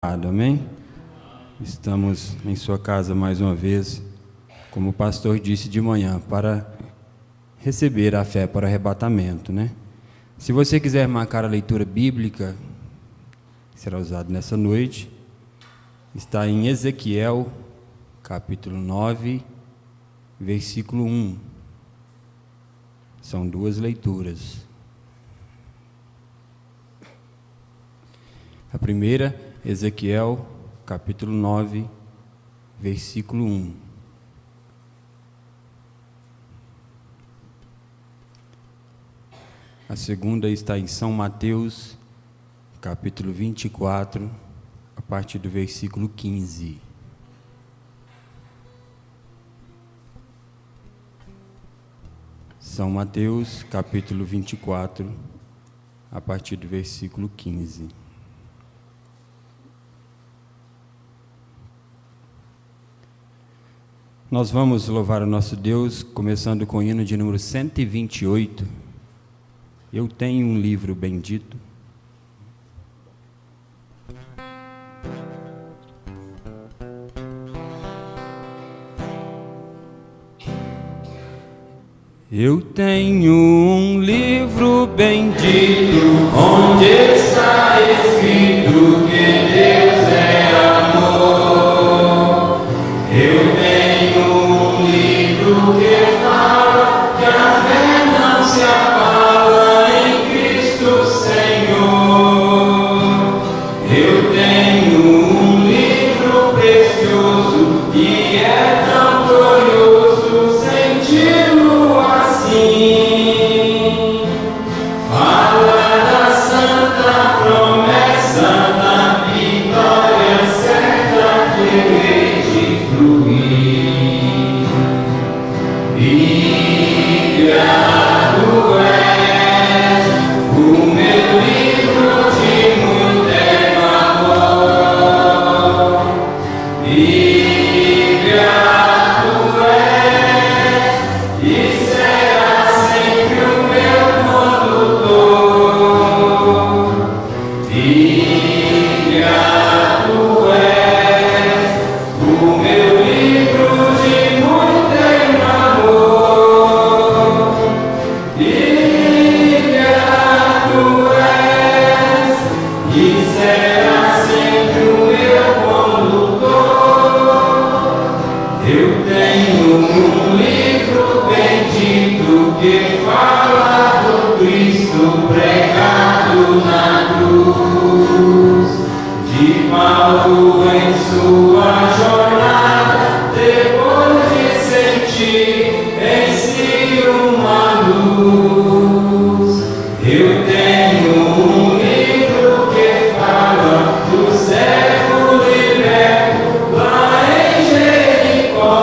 Amém? Estamos em sua casa mais uma vez, como o pastor disse de manhã, para receber a fé para o arrebatamento, né? Se você quiser marcar a leitura bíblica, que será usada nessa noite, está em Ezequiel, capítulo 9, versículo 1. São duas leituras. A primeira, Ezequiel, capítulo 9, versículo 1. A segunda está em São Mateus, capítulo 24, a partir do versículo 15. São Mateus, capítulo 24, a partir do versículo 15. Nós vamos louvar o nosso Deus, começando com o hino de número 128. Eu tenho um livro bendito. Eu tenho um livro bendito, onde está escrito que Deus é amor. Eu tenho um livro que fala que a fé não se abala em Cristo Senhor. Eu tenho um livro precioso que é tão glorioso senti-lo assim. Fala da santa promessa, da vitória certa que hei de fruir. Bíblia, tu és o meu livro de muito amor. Bíblia, tu és e será sempre o meu condutor. Bíblia, tu és o meu livro de muito amor. Bíblia, tu és e será sempre o meu condutor. Eu tenho um livro bendito que fala do Cristo pregado na cruz, de Paulo em sua jornada, depois de sentir em si uma luz. Eu tenho um livro que fala do cego liberto lá em Jericó.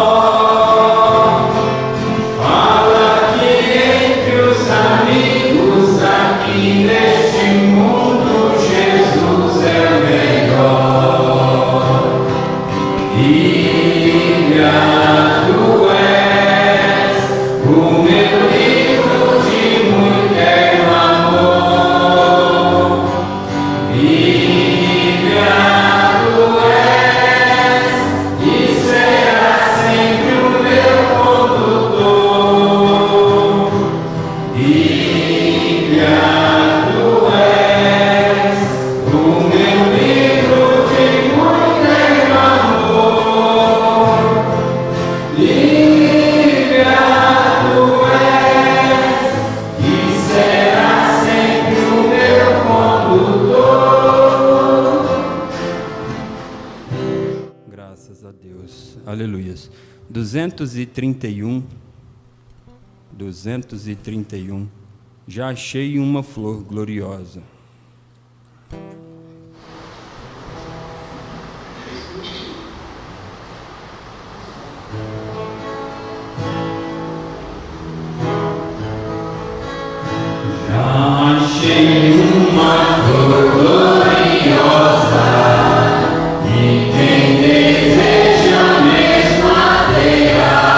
Fala que entre os amigos aqui neste mundo Jesus é o melhor. Bíblia, tu és o meu livro de muito amor. Bíblia, tu és e será sempre o meu condutor. Bíblia, tu és o meu livro de muito amor. Bíblia, tu és e será sempre o meu condutor. Graças a Deus. Aleluias. 231. Já achei uma flor gloriosa. Já achei uma flor gloriosa, e quem deseja mesmo adeirar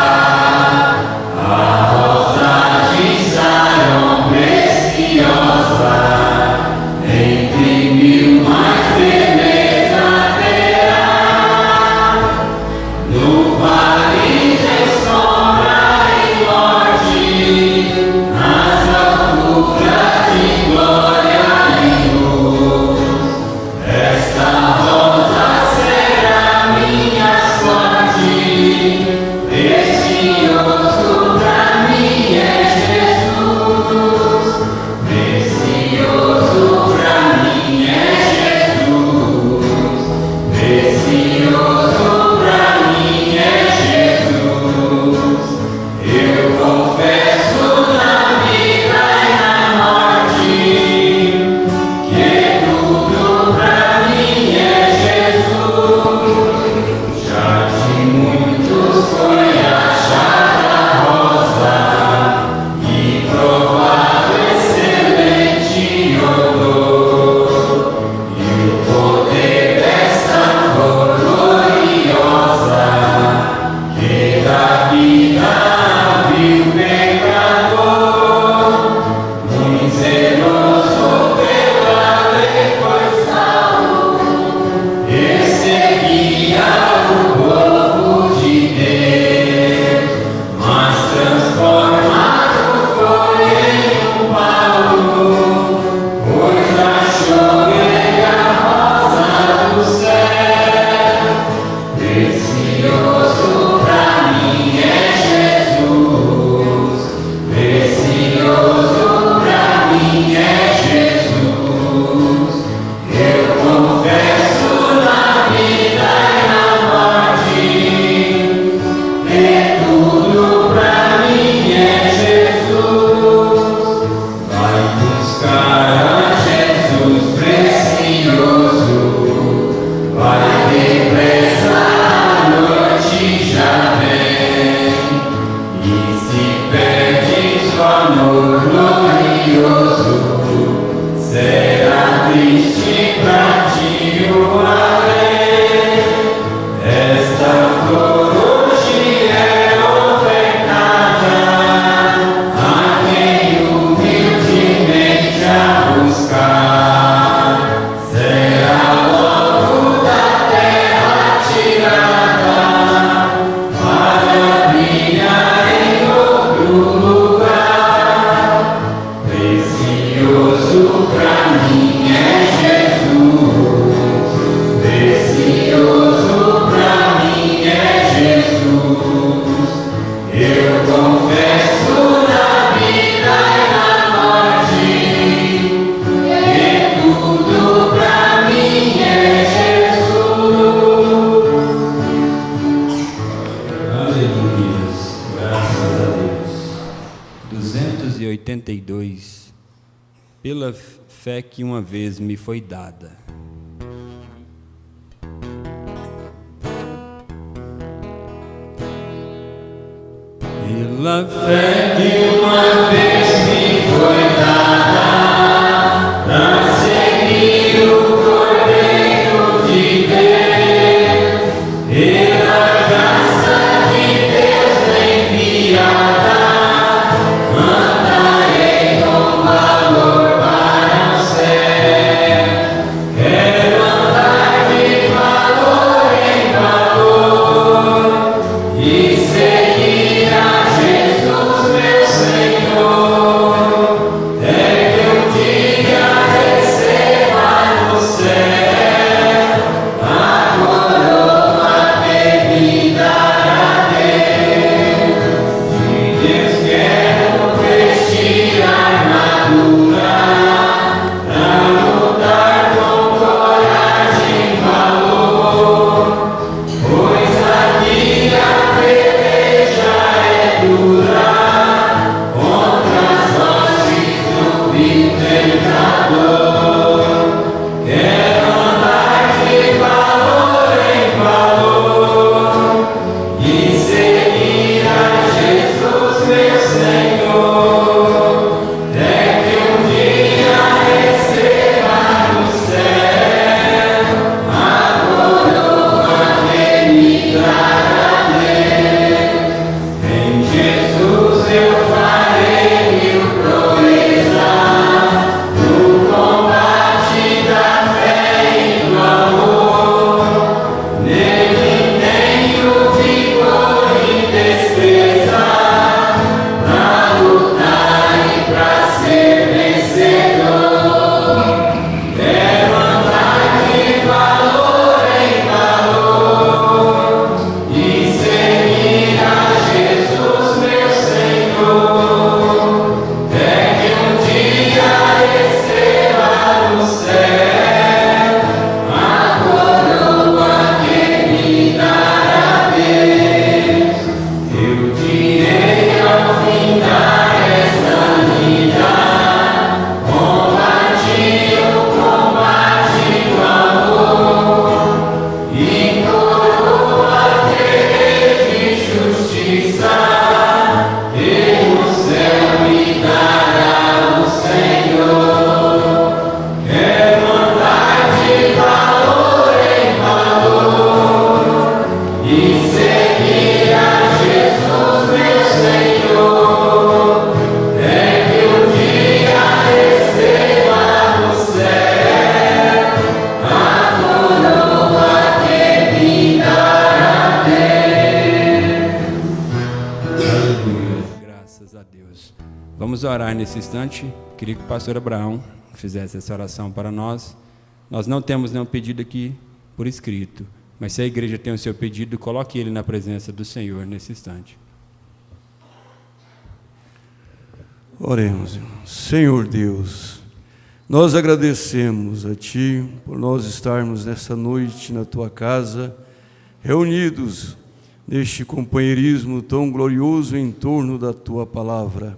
a rosa de Saron preciosa, entre mil mais beleza 282. Pela fé que uma vez me foi dada. Pela fé que uma vez me foi dada, pra seguir o Cordeiro de Deus, pela graça de Deus enviada, mandarei com valor para o céu. Quero andar de valor em valor e seguir a Jesus, meu Senhor. orar nesse instante, queria que o pastor Abraão fizesse essa oração para nós. Nós não temos nenhum pedido aqui por escrito, mas se a igreja tem o seu pedido, coloque ele na presença do Senhor nesse instante. Oremos, irmãos. Senhor Deus, nós agradecemos a Ti por nós estarmos nessa noite na Tua casa, reunidos neste companheirismo tão glorioso em torno da Tua palavra.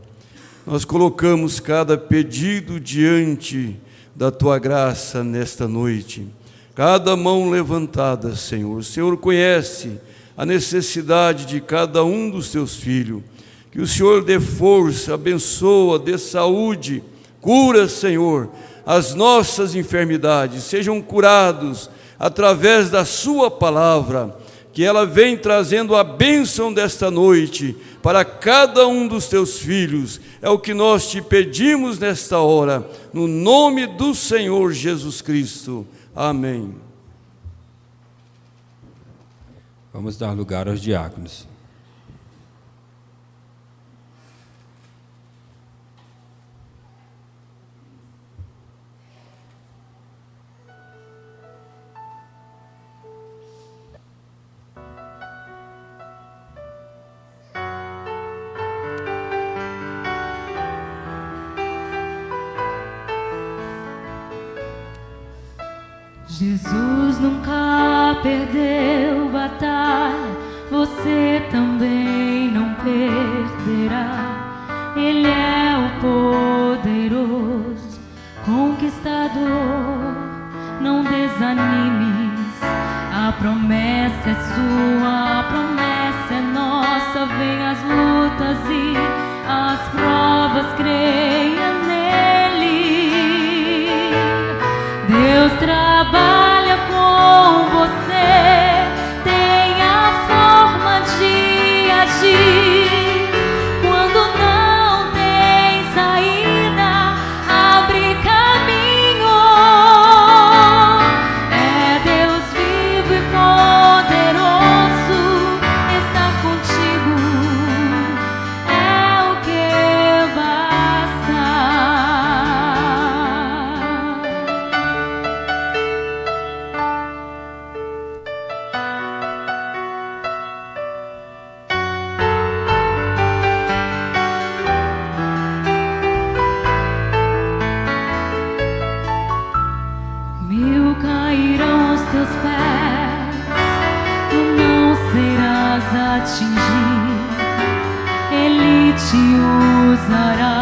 Nós colocamos cada pedido diante da Tua graça nesta noite. Cada mão levantada, Senhor. O Senhor conhece a necessidade de cada um dos Teus filhos. Que o Senhor dê força, abençoa, dê saúde, cura, Senhor, as nossas enfermidades, sejam curados através da Sua palavra, que ela vem trazendo a bênção desta noite para cada um dos Teus filhos. É o que nós Te pedimos nesta hora, no nome do Senhor Jesus Cristo. Amém. Vamos dar lugar aos diáconos. Jesus nunca perdeu batalha, você também não perderá. Ele é o poderoso conquistador. Não desanimes, a promessa é sua, a promessa é nossa. Vem as lutas e as provas, creia nele. Deus trabalha com você, tem a forma de agir. Quando não tem saída, abre caminho. É Deus vivo e poderoso, estar contigo é o que basta. Mil cairão aos teus pés, tu não serás atingir. Ele te usará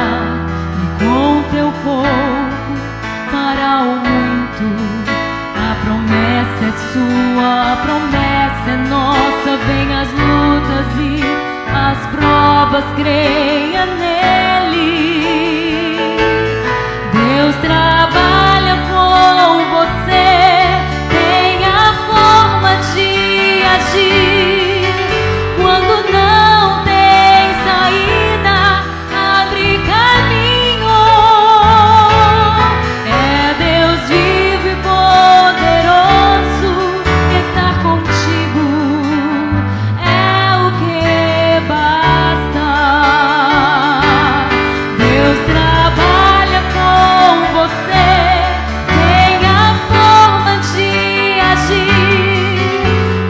e com teu corpo fará o muito. A promessa é sua, a promessa é nossa. Vem as lutas e as provas, creia nele. Deus trabalha com você, tem a forma de agir. Quando não tem saída, abre caminho. É Deus vivo e poderoso, estar contigo é o que basta. Deus trabalha com você, tem a forma de agir.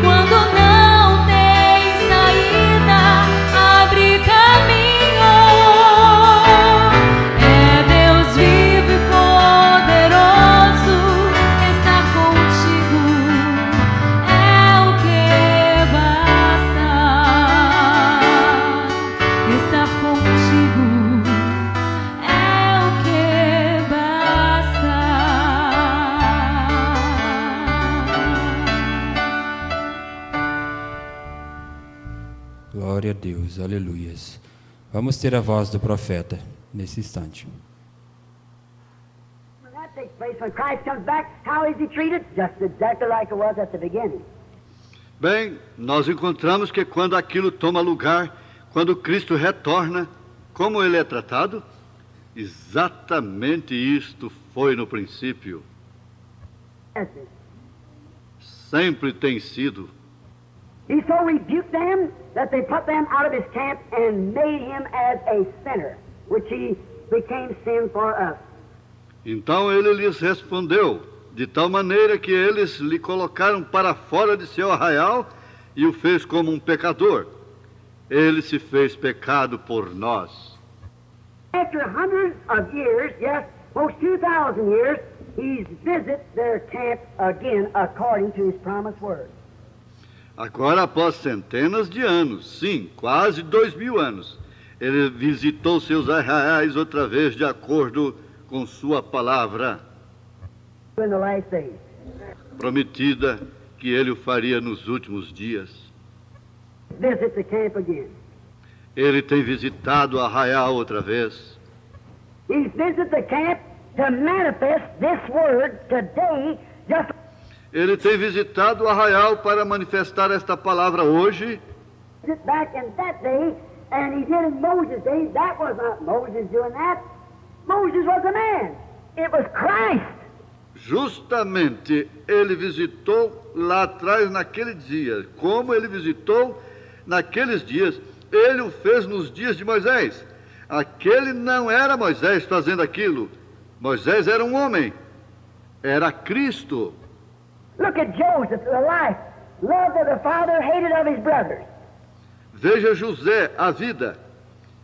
Quando não tem saída, abre caminho. É Deus vivo e poderoso, estar contigo é o que basta. Estar contigo é o que basta. Glória a Deus, aleluias. Vamos ter a voz do profeta nesse instante. When that takes place, when Christ comes back, how is he treated? Just exactly like it was at the beginning. Bem, nós encontramos que quando aquilo toma lugar, quando Cristo retorna, como ele é tratado? Exatamente isto foi no princípio. Yes, sir. Sempre tem sido. He so rebuked them that they put them out of his camp and made him as a sinner, which he became sin for us. Então ele lhes respondeu, de tal maneira que eles lhe colocaram para fora de seu arraial e o fez como um pecador. Ele se fez pecado por nós. After hundreds of years, yes, most 2,000 years, he visits their camp again according to his promised word. Agora, após centenas de anos, sim, quase 2000 anos, ele visitou seus arraiais outra vez de acordo com sua palavra In the last days. prometida que ele o faria nos últimos dias. Visit the camp again. Ele tem visitado o arraial outra vez. He's visited the camp to manifest this word today, just Ele tem visitado o arraial para manifestar esta palavra hoje. back in that day, and he did in Moses' day. That was not Moses doing that. Moses was a man. It was Christ. Justamente ele visitou lá atrás naquele dia. Como ele visitou naqueles dias, ele o fez nos dias de Moisés. Aquele não era Moisés fazendo aquilo. Moisés era um homem. Era Cristo. Look at Joseph, the life. Loved of the father, hated of his brothers. Veja José, a vida.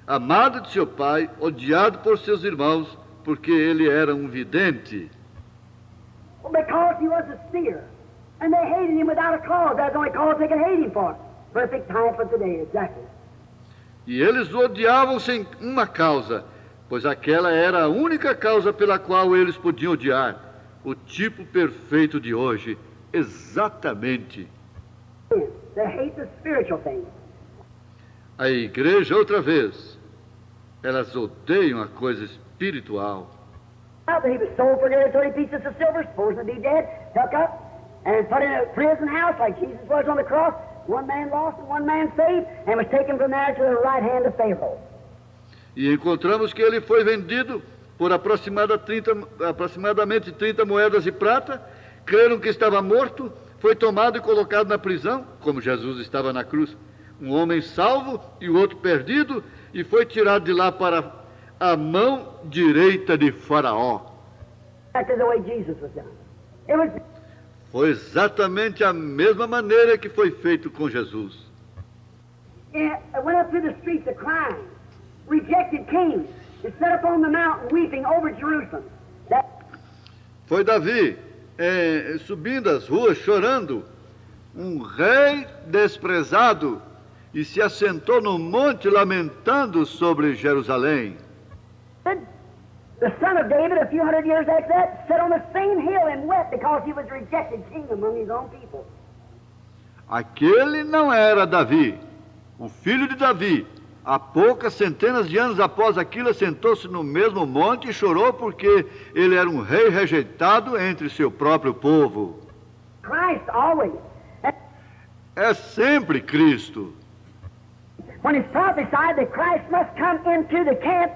Amado de seu pai, odiado por seus irmãos, porque ele era um vidente. Because he was a seer. And they hated him without a cause. That's the only cause they could hate him for. Perfect time for today, exactly. E eles o odiavam sem uma causa, pois aquela era a única causa pela qual eles podiam odiar. O tipo perfeito de hoje, exatamente. They hate the spiritual things. A igreja, outra vez, elas odeiam a coisa espiritual. He was sold for nearly 30 pieces of silver, supposed to be dead, took up, and put in a prison house like Jesus was on the cross. One man lost and one man saved, and was taken from there to the right hand of Pharaoh. E encontramos que ele foi vendido por aproximadamente 30 moedas de prata, creram que estava morto, foi tomado e colocado na prisão, como Jesus estava na cruz. Um homem salvo e o outro perdido, e foi tirado de lá para a mão direita de Faraó. That's the way Jesus was done. It was Foi exatamente a mesma maneira que foi feito com Jesus. it went up through the streets of crying, rejected kings, and sat up on the mountain weeping over Jerusalem. That Foi Davi subindo as ruas chorando, um rei desprezado, e se assentou no monte lamentando sobre Jerusalém. the son of David, a few hundred years after that, sat on the same hill and wept because he was rejected king among his own people. Aquele não era Davi, o filho de Davi. Há poucas centenas de anos após aquilo, sentou-se no mesmo monte e chorou porque ele era um rei rejeitado entre seu próprio povo. Christ always. É sempre Cristo. When it's prophesied that Christ must come into the camp,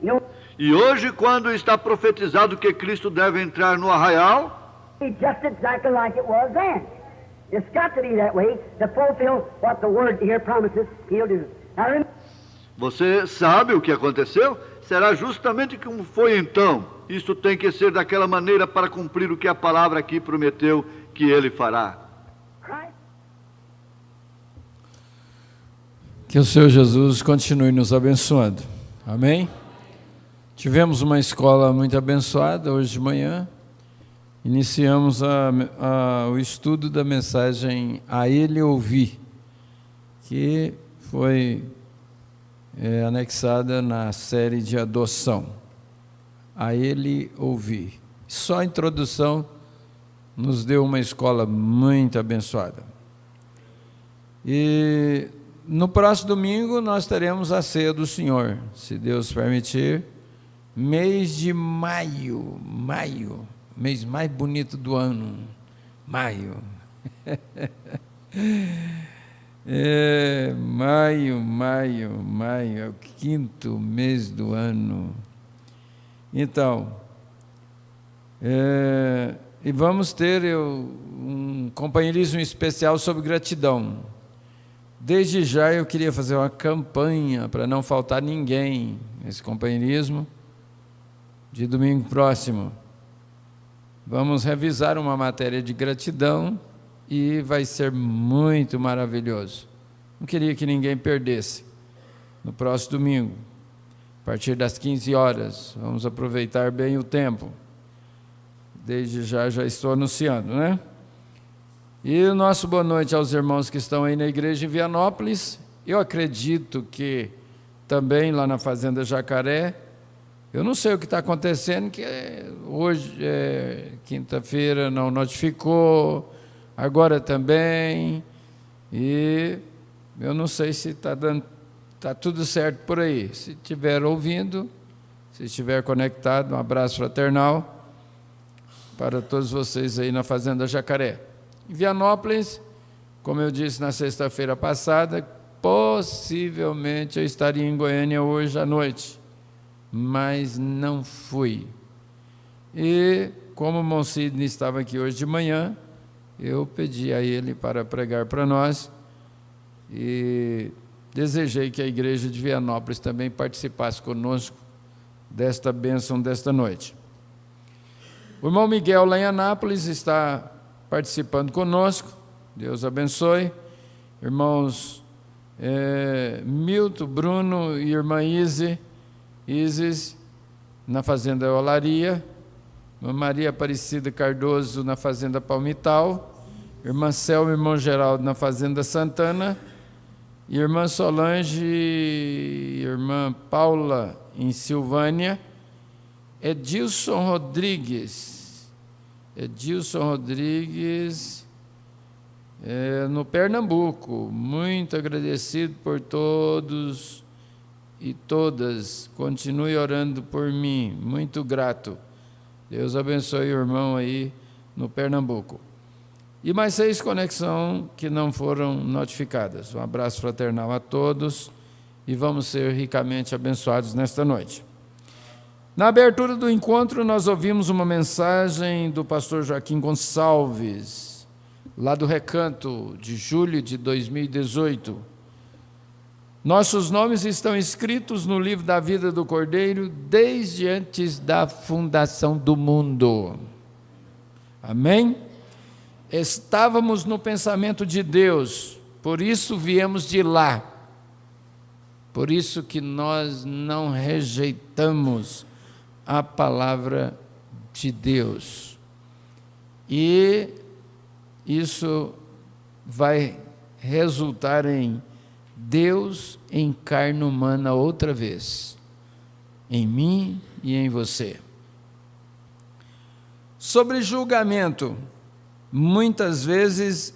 you know, E hoje, quando está profetizado que Cristo deve entrar no arraial, it's just exactly like it was then. It's got to be that way to fulfill what the word here promises he'll do. Now, remember, você sabe o que aconteceu? Será justamente como foi então. Isto tem que ser daquela maneira para cumprir o que a palavra aqui prometeu que ele fará. Christ Que o Senhor Jesus continue nos abençoando. Amém? Tivemos uma escola muito abençoada hoje de manhã. Iniciamos o estudo da mensagem A Ele Ouvi, que foi anexada na série de adoção. A Ele Ouvi. Só a introdução nos deu uma escola muito abençoada. E no próximo domingo nós teremos a ceia do Senhor, se Deus permitir, mês de maio, mês mais bonito do ano, maio. Maio, é o quinto mês do ano. Então, e vamos ter um companheirismo especial sobre gratidão. Desde já eu queria fazer uma campanha para não faltar ninguém nesse companheirismo, de domingo próximo, vamos revisar uma matéria de gratidão e vai ser muito maravilhoso. Não queria que ninguém perdesse. No próximo domingo, a partir das 15 horas, vamos aproveitar bem o tempo. Desde já estou anunciando, né? E o nosso boa noite aos irmãos que estão aí na igreja em Vianópolis. Eu acredito que também lá na Fazenda Jacaré, eu não sei o que está acontecendo, que hoje, quinta-feira, não notificou, agora também, e eu não sei se está tudo certo por aí. Se estiver ouvindo, se estiver conectado, um abraço fraternal para todos vocês aí na Fazenda Jacaré. Em Vianópolis, como eu disse na sexta-feira passada, possivelmente eu estaria em Goiânia hoje à noite, mas não fui. E como o Mons Sidney estava aqui hoje de manhã, eu pedi a ele para pregar para nós e desejei que a igreja de Vianópolis também participasse conosco desta bênção desta noite. O irmão Miguel, lá em Anápolis, está participando conosco, Deus abençoe. Irmãos Milton, Bruno e irmã Isis, na Fazenda Olaria, irmã Maria Aparecida Cardoso, na Fazenda Palmital, irmã Selma e irmão Geraldo, na Fazenda Santana, e irmã Solange e irmã Paula, em Silvânia. Edilson Rodrigues, no Pernambuco, muito agradecido por todos e todas, continue orando por mim, muito grato. Deus abençoe o irmão aí no Pernambuco. E mais 6 conexões que não foram notificadas. Um abraço fraternal a todos e vamos ser ricamente abençoados nesta noite. Na abertura do encontro, nós ouvimos uma mensagem do pastor Joaquim Gonçalves, lá do Recanto, de julho de 2018. Nossos nomes estão escritos no livro da vida do Cordeiro desde antes da fundação do mundo. Amém? Estávamos no pensamento de Deus, por isso viemos de lá. Por isso que nós não rejeitamos a palavra de Deus. E isso vai resultar em Deus em carne humana outra vez, em mim e em você. Sobre julgamento, muitas vezes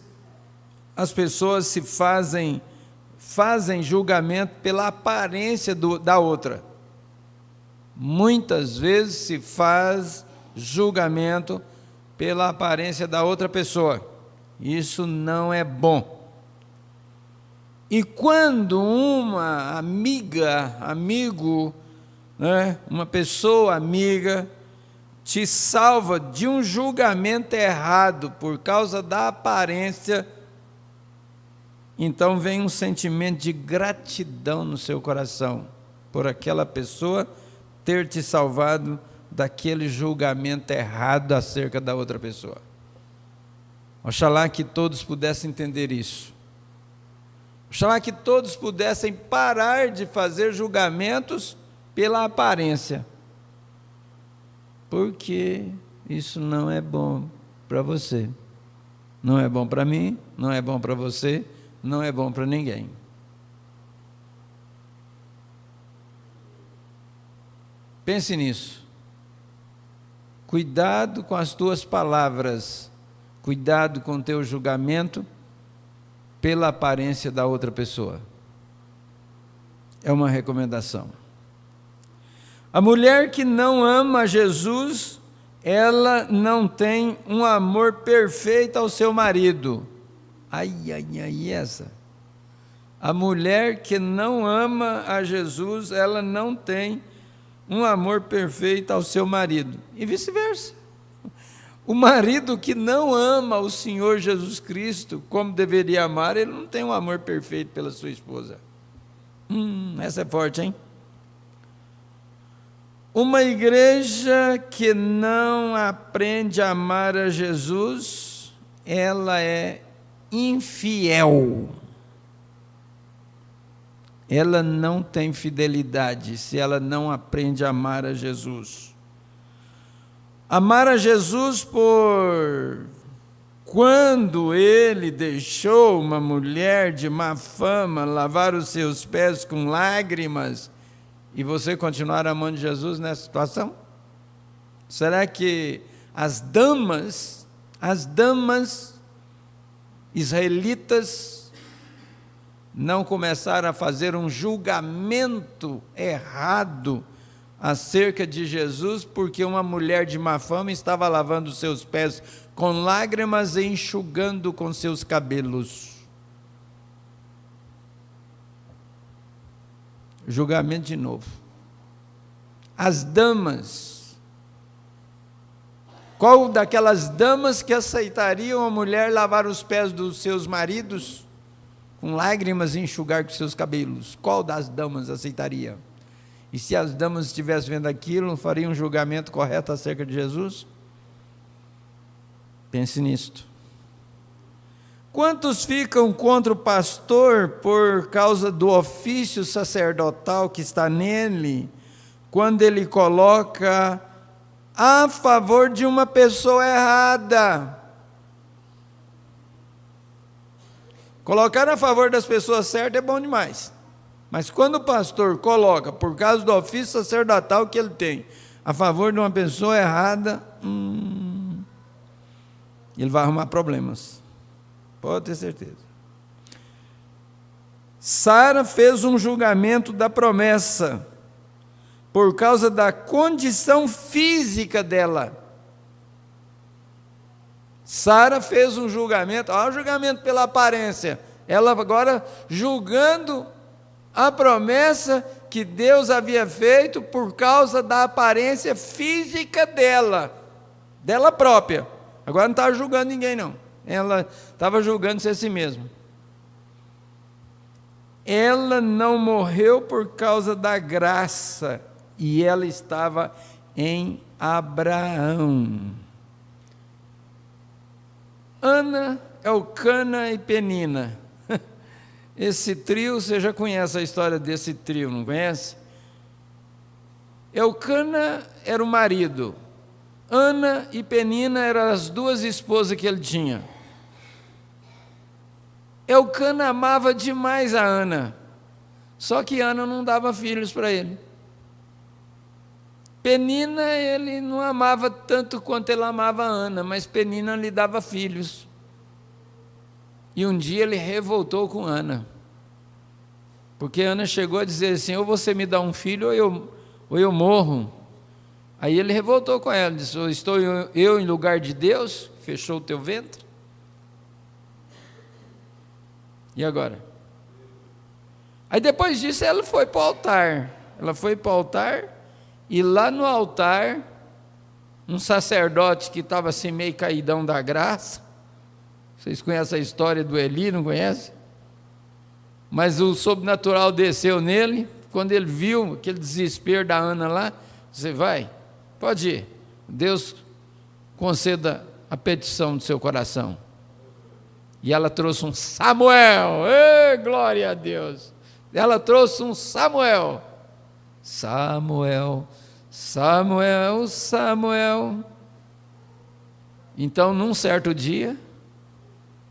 as pessoas se fazem julgamento pela aparência da outra. Muitas vezes se faz julgamento pela aparência da outra pessoa. Isso não é bom. E quando uma amigo, uma pessoa amiga, te salva de um julgamento errado por causa da aparência, então vem um sentimento de gratidão no seu coração por aquela pessoa ter te salvado daquele julgamento errado acerca da outra pessoa. Oxalá que todos pudessem entender isso. Oxalá que todos pudessem parar de fazer julgamentos pela aparência, porque isso não é bom para você, não é bom para mim, não é bom para você, não é bom para ninguém. Pense nisso. Cuidado com as tuas palavras, cuidado com o teu julgamento pela aparência da outra pessoa. É uma recomendação. A mulher que não ama Jesus, ela não tem um amor perfeito ao seu marido. Essa. A mulher que não ama a Jesus, ela não tem um amor perfeito ao seu marido. E vice-versa. O marido que não ama o Senhor Jesus Cristo como deveria amar, ele não tem um amor perfeito pela sua esposa. Essa é forte, hein? Uma igreja que não aprende a amar a Jesus, ela é infiel. Ela não tem fidelidade se ela não aprende a amar a Jesus. Amar a Jesus por quando ele deixou uma mulher de má fama lavar os seus pés com lágrimas, e você continuar amando Jesus nessa situação? Será que as damas israelitas não começaram a fazer um julgamento errado acerca de Jesus, porque uma mulher de má fama estava lavando os seus pés com lágrimas e enxugando com seus cabelos? Julgamento de novo. As damas. Qual daquelas damas que aceitariam a mulher lavar os pés dos seus maridos com lágrimas e enxugar com seus cabelos? Qual das damas aceitaria? E se as damas estivessem vendo aquilo, fariam um julgamento correto acerca de Jesus? Pense nisto. Quantos ficam contra o pastor por causa do ofício sacerdotal que está nele, quando ele coloca a favor de uma pessoa errada? Colocar a favor das pessoas certas é bom demais, mas quando o pastor coloca, por causa do ofício sacerdotal que ele tem, a favor de uma pessoa errada, ele vai arrumar problemas. Pode ter certeza. Sara fez um julgamento da promessa por causa da condição física dela. Sara fez um julgamento, olha o julgamento pela aparência. Ela agora julgando a promessa que Deus havia feito por causa da aparência física dela própria. Agora não estava julgando ninguém, não. Ela estava julgando-se a si mesma. Ela não morreu por causa da graça, e ela estava em Abraão. Ana, Elcana e Penina. Esse trio, você já conhece a história desse trio, não conhece? Elcana era o marido. Ana e Penina eram as duas esposas que ele tinha. Elcana amava demais a Ana, só que Ana não dava filhos para ele. Penina ele não amava tanto quanto ele amava a Ana, mas Penina lhe dava filhos. E um dia ele revoltou com Ana, porque Ana chegou a dizer assim: ou você me dá um filho ou eu morro. Aí ele revoltou com ela, disse: estou eu em lugar de Deus? Fechou o teu ventre? E agora? Aí depois disso ela foi para o altar. Ela foi para o altar, e lá no altar, um sacerdote que estava assim meio caidão da graça. Vocês conhecem a história do Eli, não conhecem? Mas o sobrenatural desceu nele. Quando ele viu aquele desespero da Ana lá, você vai, pode ir. Deus conceda a petição do seu coração. E ela trouxe um Samuel. Ei, glória a Deus! Ela trouxe um Samuel. Samuel, Samuel, Samuel. Então, num certo dia,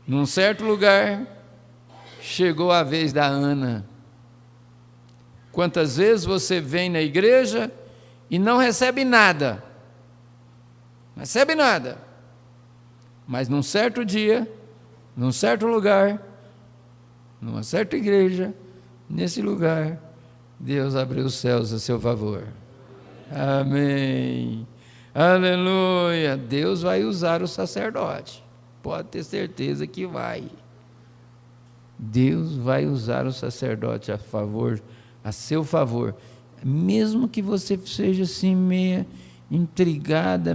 num certo lugar, chegou a vez da Ana. Quantas vezes você vem na igreja e não recebe nada? Não recebe nada. Mas num certo dia, num certo lugar, numa certa igreja, nesse lugar, Deus abriu os céus a seu favor. Amém. Aleluia. Deus vai usar o sacerdote. Pode ter certeza que vai. Deus vai usar o sacerdote a seu favor. Mesmo que você seja assim meio intrigado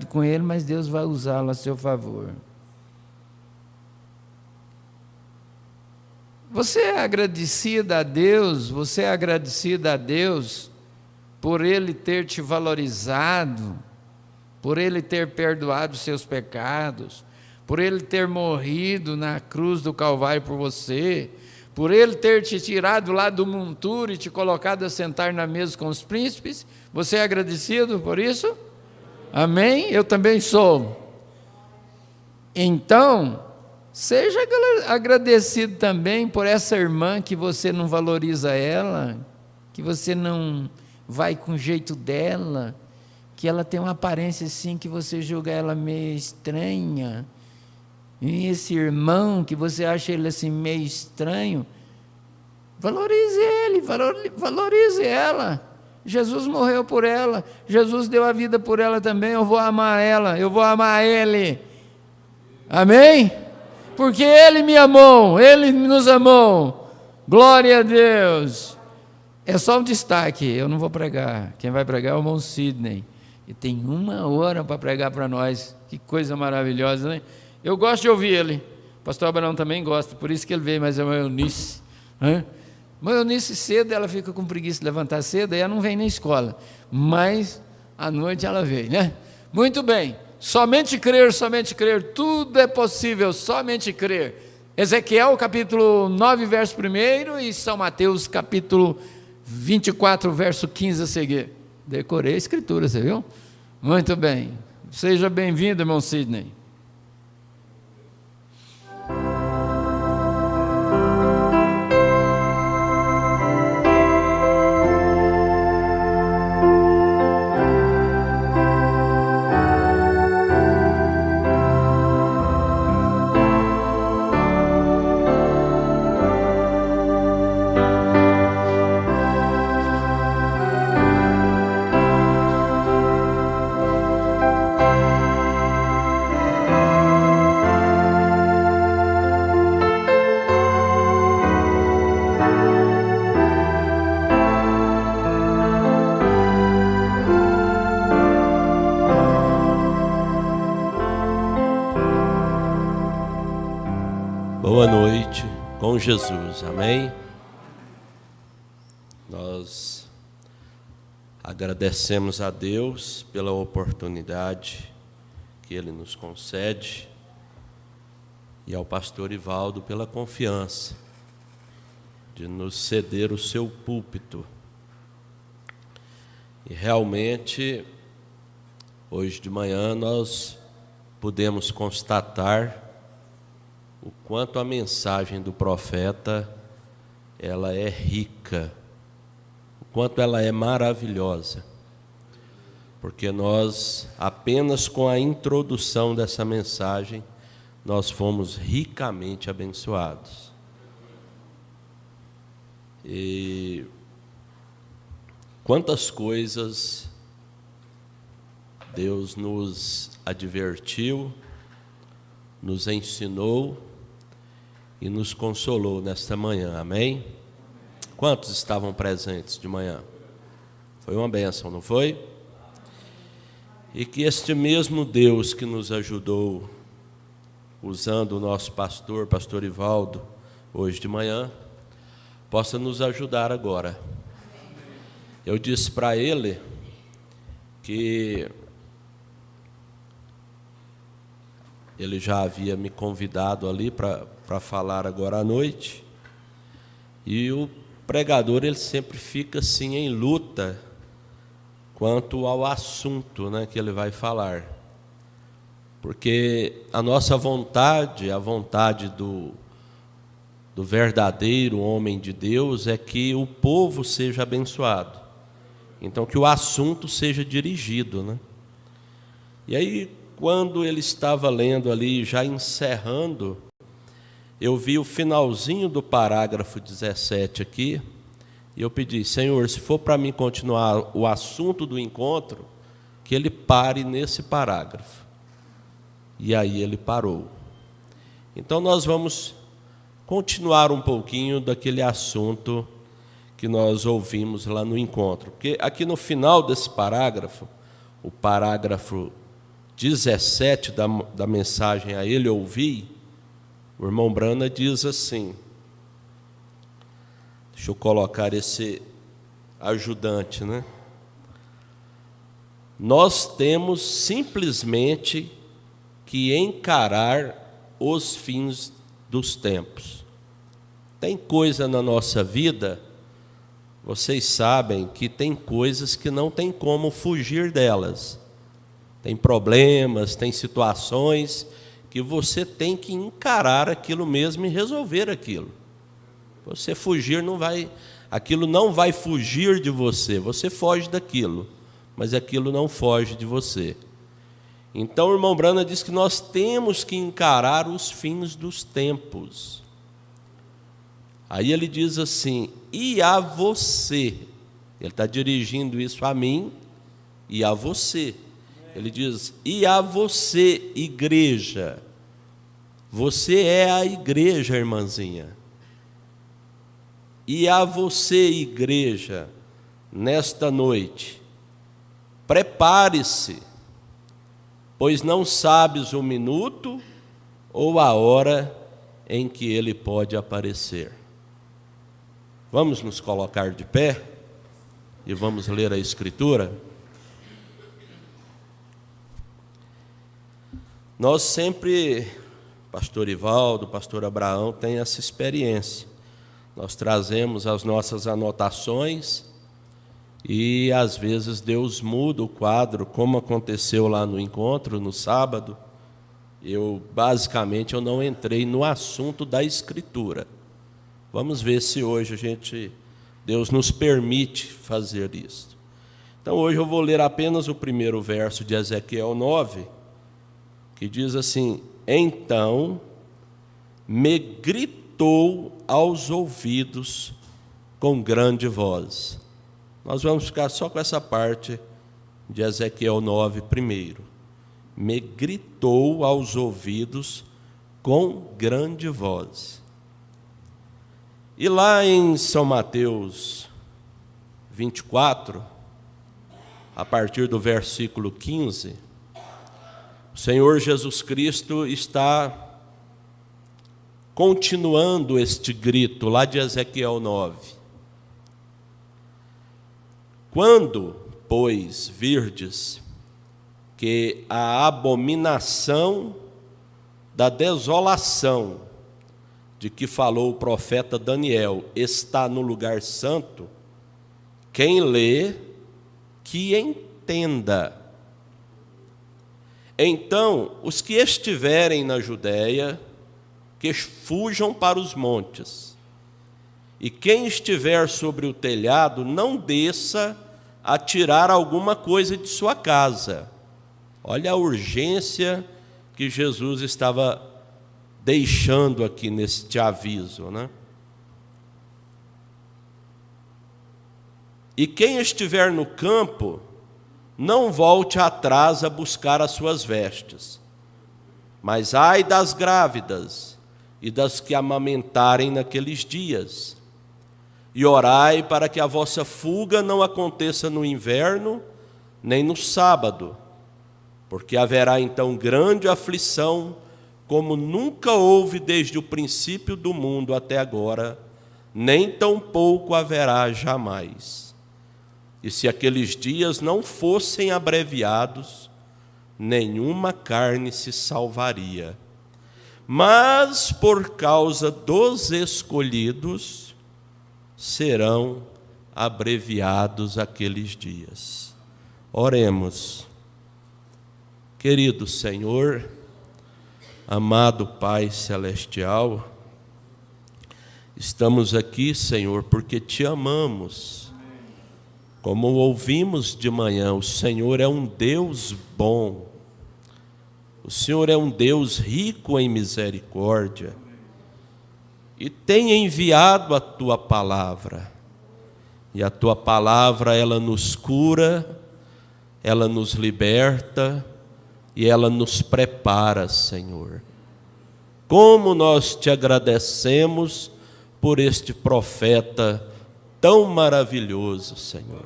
com ele, mas Deus vai usá-lo a seu favor. Você é agradecida a Deus por Ele ter te valorizado, por Ele ter perdoado os seus pecados, por Ele ter morrido na cruz do Calvário por você, por Ele ter te tirado lá do monturo e te colocado a sentar na mesa com os príncipes? Você é agradecido por isso? Amém? Eu também sou. Então, seja agradecido também por essa irmã que você não valoriza ela, que você não vai com o jeito dela, que ela tem uma aparência assim que você julga ela meio estranha. E esse irmão que você acha ele assim meio estranho, valorize ele, valorize ela. Jesus morreu por ela, Jesus deu a vida por ela também. Eu vou amar ela, eu vou amar ele. Amém? Porque Ele me amou, Ele nos amou. Glória a Deus. É só um destaque, eu não vou pregar. Quem vai pregar é o irmão Sidney. E tem 1 hora para pregar para nós. Que coisa maravilhosa, né? Eu gosto de ouvir ele. O pastor Abraão também gosta, por isso que ele veio, mas é uma Eunice. Uma Eunice cedo, ela fica com preguiça de levantar cedo, aí ela não vem na escola. Mas à noite ela veio, né? Muito bem. Somente crer, tudo é possível, somente crer. Ezequiel capítulo 9, verso 1 e São Mateus capítulo 24, verso 15 a seguir. Decorei a escritura, você viu? Muito bem. Seja bem-vindo, irmão Sidney. Boa noite com Jesus, amém? Nós agradecemos a Deus pela oportunidade que Ele nos concede e ao pastor Ivaldo pela confiança de nos ceder o seu púlpito. E realmente, hoje de manhã nós pudemos constatar o quanto a mensagem do profeta ela é rica, o quanto ela é maravilhosa, porque nós apenas com a introdução dessa mensagem nós fomos ricamente abençoados. E quantas coisas Deus nos advertiu, nos ensinou e nos consolou nesta manhã, amém? Quantos estavam presentes de manhã? Foi uma bênção, não foi? E que este mesmo Deus que nos ajudou, usando o nosso pastor Ivaldo, hoje de manhã, possa nos ajudar agora. Eu disse para ele que ele já havia me convidado ali para falar agora à noite, e o pregador ele sempre fica assim em luta quanto ao assunto, né, que ele vai falar, porque a nossa vontade, a vontade do verdadeiro homem de Deus é que o povo seja abençoado, então que o assunto seja dirigido, né? E aí, quando ele estava lendo ali, já encerrando, eu vi o finalzinho do parágrafo 17 aqui, e eu pedi, Senhor, se for para mim continuar o assunto do encontro, que ele pare nesse parágrafo. E aí ele parou. Então nós vamos continuar um pouquinho daquele assunto que nós ouvimos lá no encontro. Porque aqui no final desse parágrafo, o parágrafo 17 da mensagem a ele ouvir, o irmão Brana diz assim, deixa eu colocar esse ajudante, né? nós temos simplesmente que encarar os fins dos tempos. Tem coisa na nossa vida, vocês sabem que tem coisas que não tem como fugir delas. Tem problemas, tem situações que você tem que encarar aquilo mesmo e resolver aquilo. Você fugir não vai, aquilo não vai fugir de você, você foge daquilo, mas aquilo não foge de você. Então o irmão Branham diz que nós temos que encarar os fins dos tempos. Aí ele diz assim, e a você, ele está dirigindo isso a mim e a você. Ele diz, e a você, igreja, você é a igreja, irmãzinha. E a você, igreja, nesta noite, prepare-se, pois não sabes o minuto ou a hora em que ele pode aparecer. Vamos nos colocar de pé e vamos ler a Escritura. Nós sempre, pastor Ivaldo, pastor Abraão, tem essa experiência. Nós trazemos as nossas anotações e às vezes Deus muda o quadro, como aconteceu lá no encontro, no sábado. Basicamente eu não entrei no assunto da Escritura. Vamos ver se hoje Deus nos permite fazer isso. Então hoje eu vou ler apenas o primeiro verso de Ezequiel 9, que diz assim, então me gritou aos ouvidos com grande voz. Nós vamos ficar só com essa parte de Ezequiel 9 primeiro. Me gritou aos ouvidos com grande voz. E lá em São Mateus 24, a partir do versículo 15, o Senhor Jesus Cristo está continuando este grito lá de Ezequiel 9. Quando, pois, virdes que a abominação da desolação de que falou o profeta Daniel está no lugar santo, quem lê, que entenda. Então, os que estiverem na Judéia, que fujam para os montes, e quem estiver sobre o telhado, não desça a tirar alguma coisa de sua casa. Olha a urgência que Jesus estava deixando aqui neste aviso, né? E quem estiver no campo, não volte atrás a buscar as suas vestes. Mas ai das grávidas e das que amamentarem naqueles dias. E orai para que a vossa fuga não aconteça no inverno, nem no sábado, porque haverá então grande aflição, como nunca houve desde o princípio do mundo até agora, nem tampouco haverá jamais. E se aqueles dias não fossem abreviados, nenhuma carne se salvaria. Mas por causa dos escolhidos, serão abreviados aqueles dias. Oremos. Querido Senhor, amado Pai Celestial, estamos aqui, Senhor, porque Te amamos. Como ouvimos de manhã, o Senhor é um Deus bom. O Senhor é um Deus rico em misericórdia. E tem enviado a Tua palavra. E a Tua palavra, ela nos cura, ela nos liberta, e ela nos prepara, Senhor. Como nós Te agradecemos por este profeta tão maravilhoso, Senhor.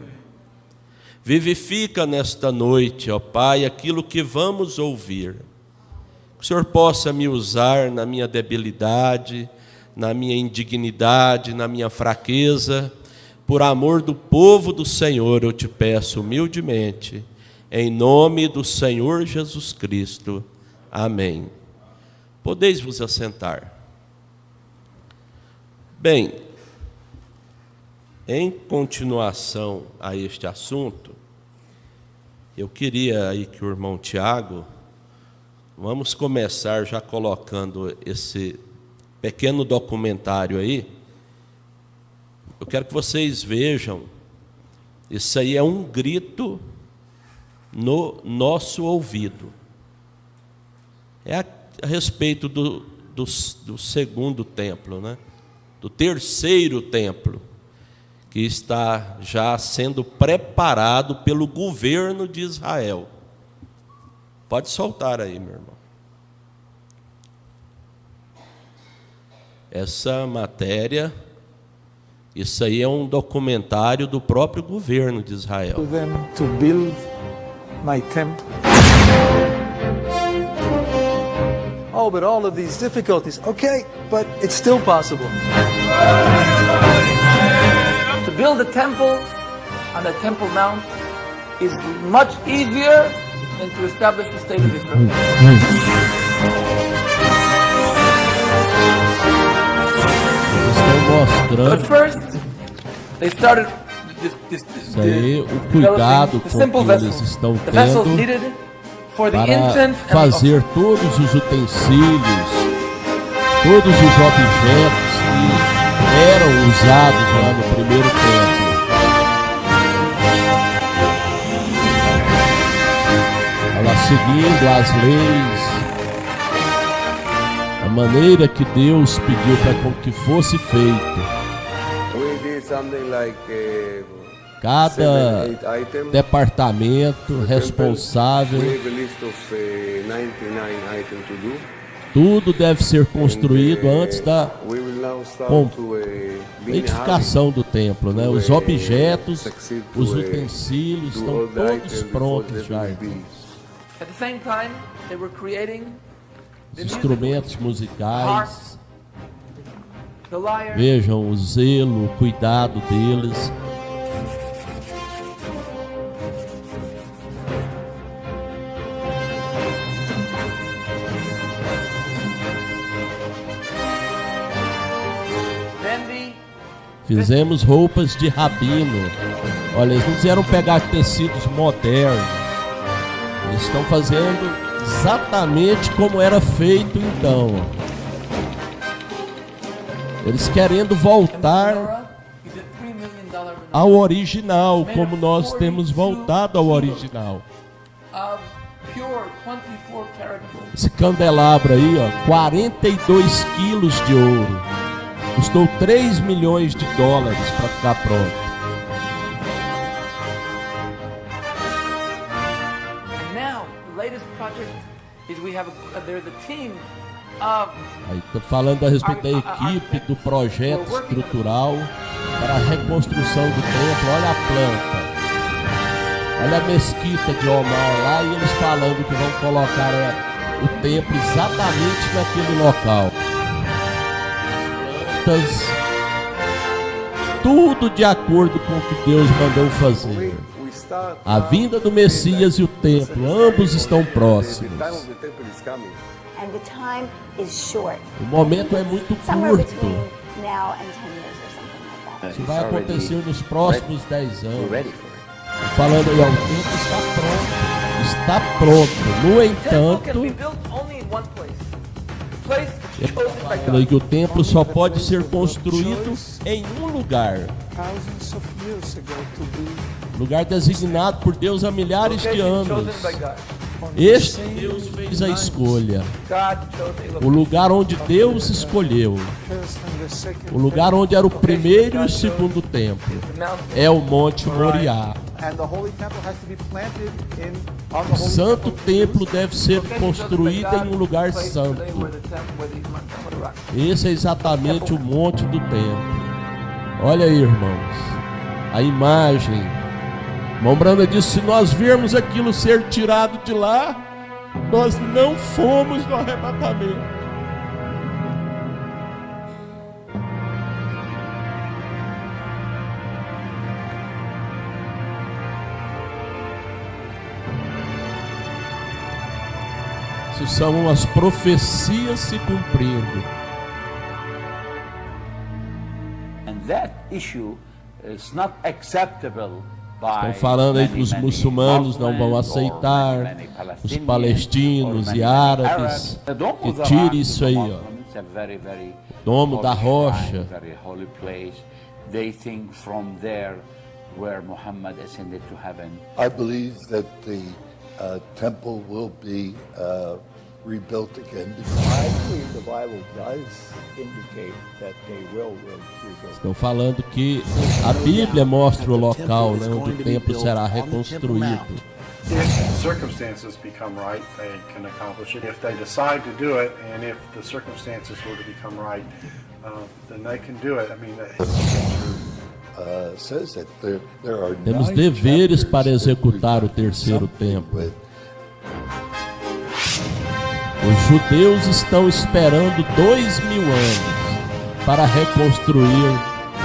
Vivifica nesta noite, ó Pai, aquilo que vamos ouvir. Que o Senhor possa me usar na minha debilidade, na minha indignidade, na minha fraqueza. Por amor do povo do Senhor, eu Te peço humildemente, em nome do Senhor Jesus Cristo. Amém. Podeis vos assentar. Bem, em continuação a este assunto, eu queria aí que o irmão Tiago, vamos começar já colocando esse pequeno documentário aí. Eu quero que vocês vejam, isso aí é um grito no nosso ouvido. É a respeito do segundo templo, né? Do terceiro templo, que está já sendo preparado pelo governo de Israel. Pode soltar aí, meu irmão. Essa matéria, isso aí é um documentário do próprio governo de Israel. To them to build my temple. Oh, but all of these difficulties. Okay, but it's still possible. To build a temple on the Temple Mount is much easier than to establish the state of Israel. Estão mostrando. But first, they started Isso aí, o cuidado com que eles estão tendo para fazer todos os utensílios, todos os objetos que eram usados lá no primeiro templo. Ela seguindo as leis, a maneira que Deus pediu para que fosse feito. Cada departamento responsável, tudo deve ser construído antes da edificação do templo, né? Os objetos, os utensílios estão todos prontos já. Os instrumentos musicais, vejam o zelo, o cuidado deles. Fizemos roupas de rabino. Olha, eles não quiseram pegar tecidos modernos. Eles estão fazendo exatamente como era feito então. Eles querendo voltar ao original, como nós temos voltado ao original. Esse candelabro aí, ó, 42 quilos de ouro. Custou 3 milhões de dólares para ficar pronto. Aí está falando a respeito da equipe do projeto estrutural para a reconstrução do templo. Olha a planta. Olha a mesquita de Omar lá e eles falando que vão colocar o templo exatamente naquele local. Tudo de acordo com o que Deus mandou fazer. A vinda do Messias e o templo, ambos estão próximos. O momento é muito curto. Isso vai acontecer nos próximos 10 anos. Falando aí, ó, o templo está pronto. No entanto, que o templo só pode ser construído em um lugar. Lugar designado por Deus há milhares de anos. Este Deus fez a escolha. O lugar onde Deus escolheu. O lugar onde era o primeiro e o segundo templo. É o Monte Moriá. O santo templo deve ser construído em um lugar santo. Esse é exatamente o monte do templo. Olha aí, irmãos, a imagem. Irmão Branda disse: se nós virmos aquilo ser tirado de lá, nós não fomos no arrebatamento. isso são as profecias se cumprindo. And that issue is not acceptable by Estão falando aí que os many muçulmanos não vão Muslims or aceitar, many os Palestinians palestinos or e many árabes, Arabs. Dome que of the tire Rock isso to the aí, ó. Muslims, a very, very Domo da holy rocha. shrine, very holy place. They think from there where Muhammad ascended to heaven. I believe that the temple will be rebuilt again. I believe the Bible does indicate that they will rebuild. Estão falando que a Bíblia mostra o local, né, onde o templo será reconstruído. If circumstances become right, they can accomplish it. If they decide to do it, and if the circumstances were to become right, then they can do it. I mean, Says that there are Temos 9 deveres chapters para executar o that we've terceiro done something templo. with. Os judeus estão esperando 2000 anos para reconstruir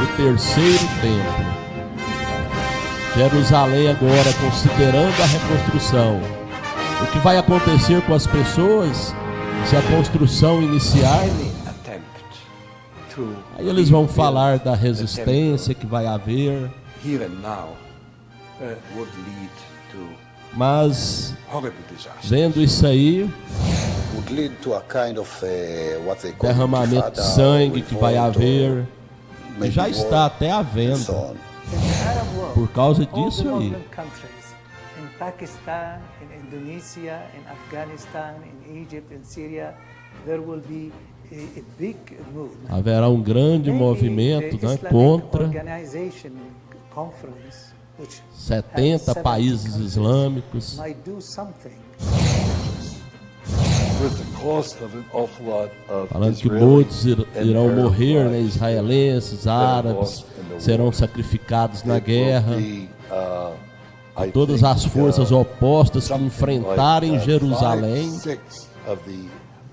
o terceiro templo. Jerusalém agora, considerando a reconstrução, o que vai acontecer com as pessoas se a construção iniciar? Aí eles vão falar da resistência que vai haver, mas vendo isso aí, derramamento de sangue que vai haver, já está até havendo, por causa disso aí. In Pakistan, in Indonesia, in Afghanistan, in Egypt, in Syria, there will be a big movement. Haverá um grande movimento, né, contra 70 países islâmicos, falando que muitos irão morrer, né, israelenses, árabes, serão sacrificados na guerra. E todas as forças opostas que enfrentarem Jerusalém,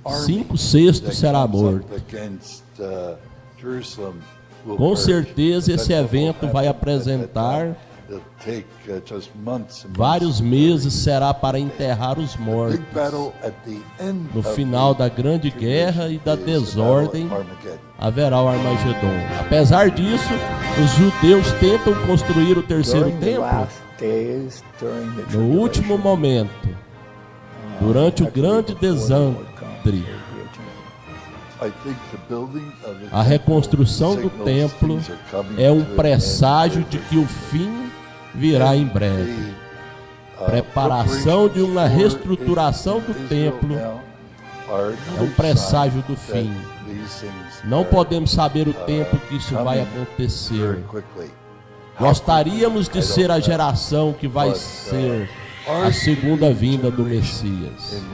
5/6 será morto. Com certeza esse evento vai apresentar vários meses, será para enterrar os mortos. No final da grande guerra e da desordem haverá o Armagedon. Apesar disso, os judeus tentam construir o terceiro templo no último momento, durante o grande desastre. A reconstrução do templo é um presságio de que o fim virá em breve. Preparação de uma reestruturação do templo é um presságio do fim. Não podemos saber o tempo que isso vai acontecer. Gostaríamos de ser a geração que vai ser a segunda vinda do Messias.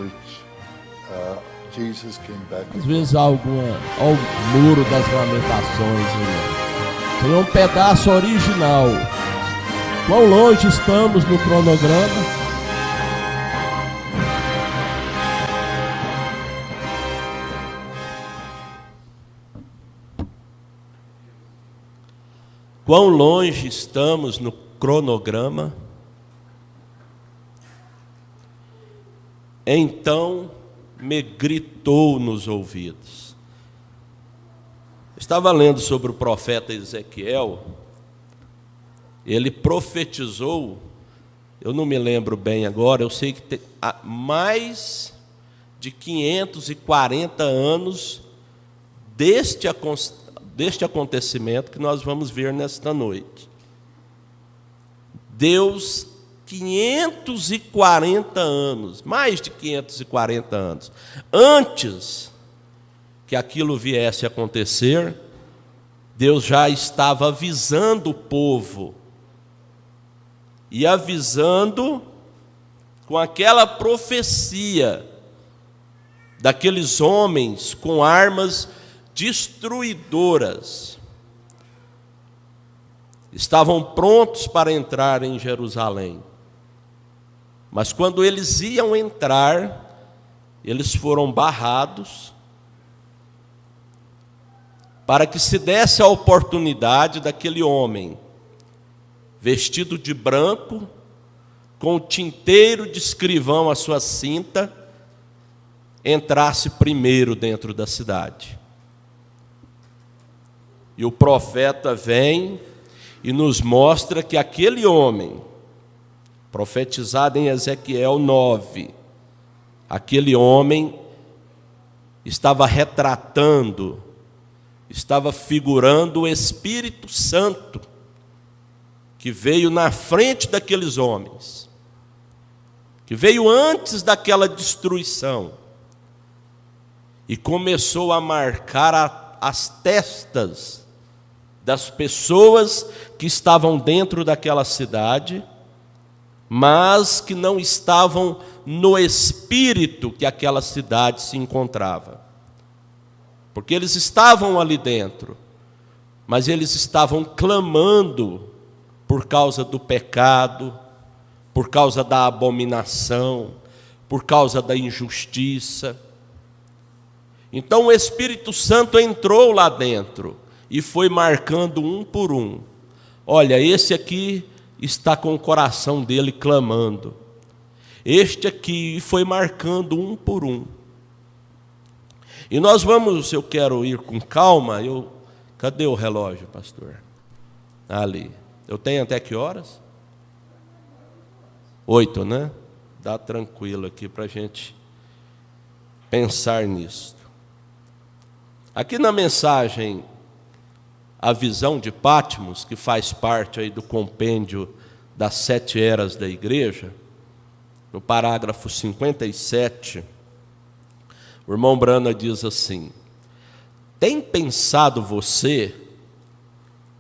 Às vezes há ao muro das lamentações, tem um pedaço original. Quão longe estamos no cronograma? Quão longe estamos no cronograma? Então me gritou nos ouvidos. Estava lendo sobre o profeta Ezequiel. Ele profetizou, eu não me lembro bem agora, eu sei que tem mais de 540 anos deste acontecimento que nós vamos ver nesta noite. Deus, 540 anos, mais de 540 anos, antes que aquilo viesse a acontecer, Deus já estava avisando o povo, e avisando com aquela profecia daqueles homens com armas destruidoras. Estavam prontos para entrar em Jerusalém. Mas quando eles iam entrar, eles foram barrados para que se desse a oportunidade daquele homem vestido de branco, com o tinteiro de escrivão à sua cinta, entrasse primeiro dentro da cidade. E o profeta vem e nos mostra que aquele homem, profetizado em Ezequiel 9, aquele homem estava retratando, estava figurando o Espírito Santo, que veio na frente daqueles homens, que veio antes daquela destruição, e começou a marcar as testas das pessoas que estavam dentro daquela cidade, mas que não estavam no espírito que aquela cidade se encontrava. Porque eles estavam ali dentro, mas eles estavam clamando por causa do pecado, por causa da abominação, por causa da injustiça. Então o Espírito Santo entrou lá dentro e foi marcando um por um. Olha, esse aqui está com o coração dele clamando. Este aqui foi marcando um por um. E nós vamos, eu quero ir com calma. Cadê o relógio, pastor? Ali. Eu tenho até que horas? 8, né? Dá tranquilo aqui para a gente pensar nisso. Aqui na mensagem A Visão de Patmos, que faz parte aí do compêndio das 7 eras da igreja, no parágrafo 57, o irmão Brana diz assim: tem pensado você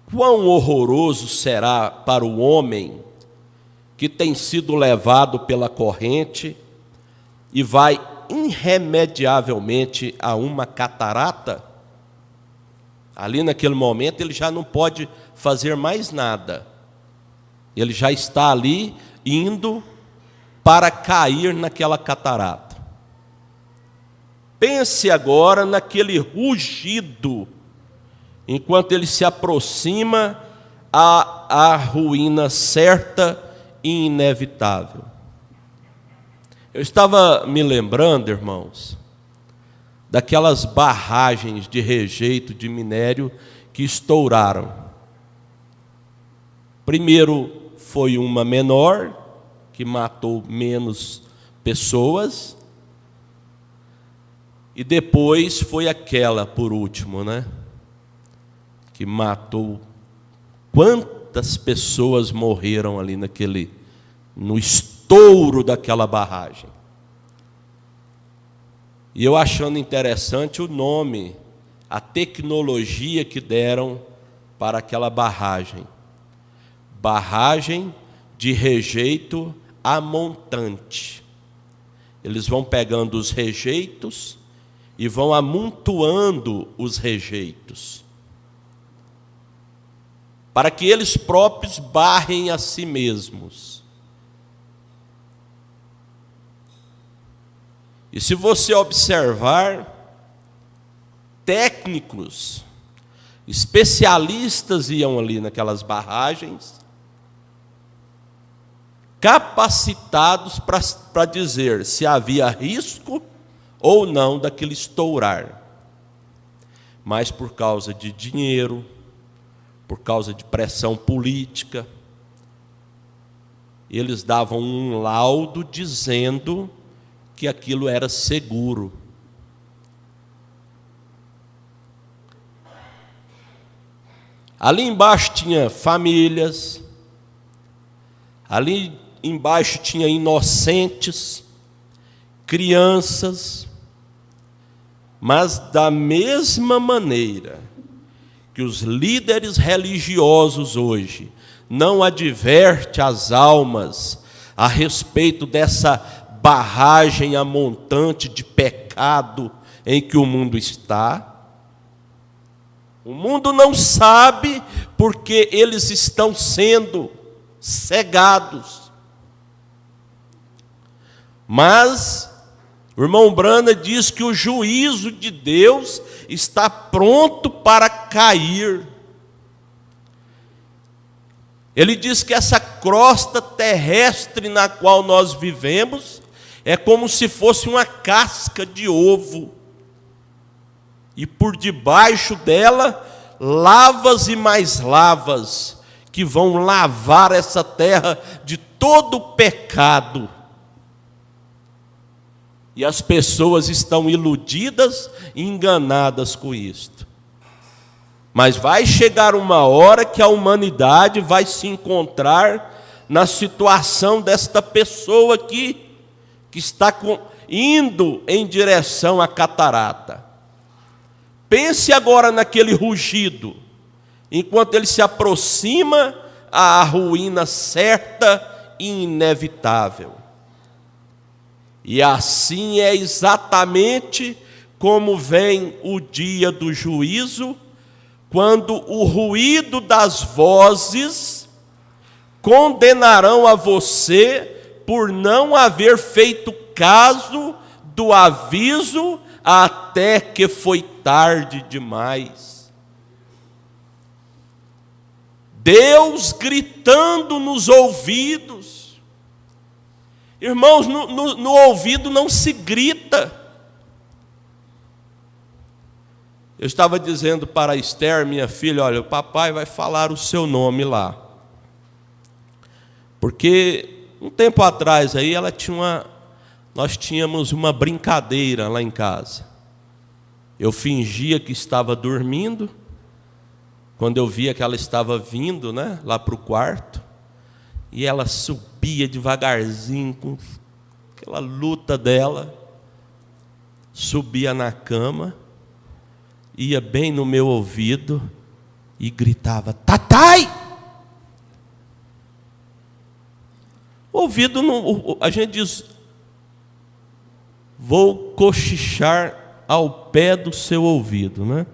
quão horroroso será para o homem que tem sido levado pela corrente e vai irremediavelmente a uma catarata? Ali naquele momento ele já não pode fazer mais nada. Ele já está ali indo para cair naquela catarata. Pense agora naquele rugido, enquanto ele se aproxima à ruína certa e inevitável. Eu estava me lembrando, irmãos, daquelas barragens de rejeito de minério que estouraram. Primeiro foi uma menor, que matou menos pessoas, e depois foi aquela, por último, né? Que matou. Quantas pessoas morreram ali no estouro daquela barragem? E eu achando interessante o nome, a tecnologia que deram para aquela barragem. Barragem de rejeito amontante. Eles vão pegando os rejeitos e vão amontoando os rejeitos, para que eles próprios barrem a si mesmos. E se você observar, técnicos, especialistas iam ali naquelas barragens, capacitados para dizer se havia risco ou não daquele estourar. Mas por causa de dinheiro, por causa de pressão política, eles davam um laudo dizendo que aquilo era seguro. Ali embaixo tinha famílias, ali embaixo tinha inocentes, crianças, mas da mesma maneira que os líderes religiosos hoje não advertem as almas a respeito dessa barragem amontante de pecado em que o mundo está. O mundo não sabe porque eles estão sendo cegados. Mas o irmão Brana diz que o juízo de Deus está pronto para cair. Ele diz que essa crosta terrestre na qual nós vivemos é como se fosse uma casca de ovo. E por debaixo dela, lavas e mais lavas, que vão lavar essa terra de todo pecado. E as pessoas estão iludidas e enganadas com isto. Mas vai chegar uma hora que a humanidade vai se encontrar na situação desta pessoa aqui, que está indo em direção à catarata. Pense agora naquele rugido, enquanto ele se aproxima à ruína certa e inevitável. E assim é exatamente como vem o dia do juízo, quando o ruído das vozes condenarão a você por não haver feito caso do aviso até que foi tarde demais. Deus gritando nos ouvidos. Irmãos, no ouvido não se grita. Eu estava dizendo para a Esther, minha filha, olha, o papai vai falar o seu nome lá. Porque um tempo atrás aí nós tínhamos uma brincadeira lá em casa. Eu fingia que estava dormindo, quando eu via que ela estava vindo, né, lá para o quarto, e ela subia devagarzinho, com aquela luta dela, subia na cama, ia bem no meu ouvido e gritava, Tatai! O ouvido, a gente diz, vou cochichar ao pé do seu ouvido, né?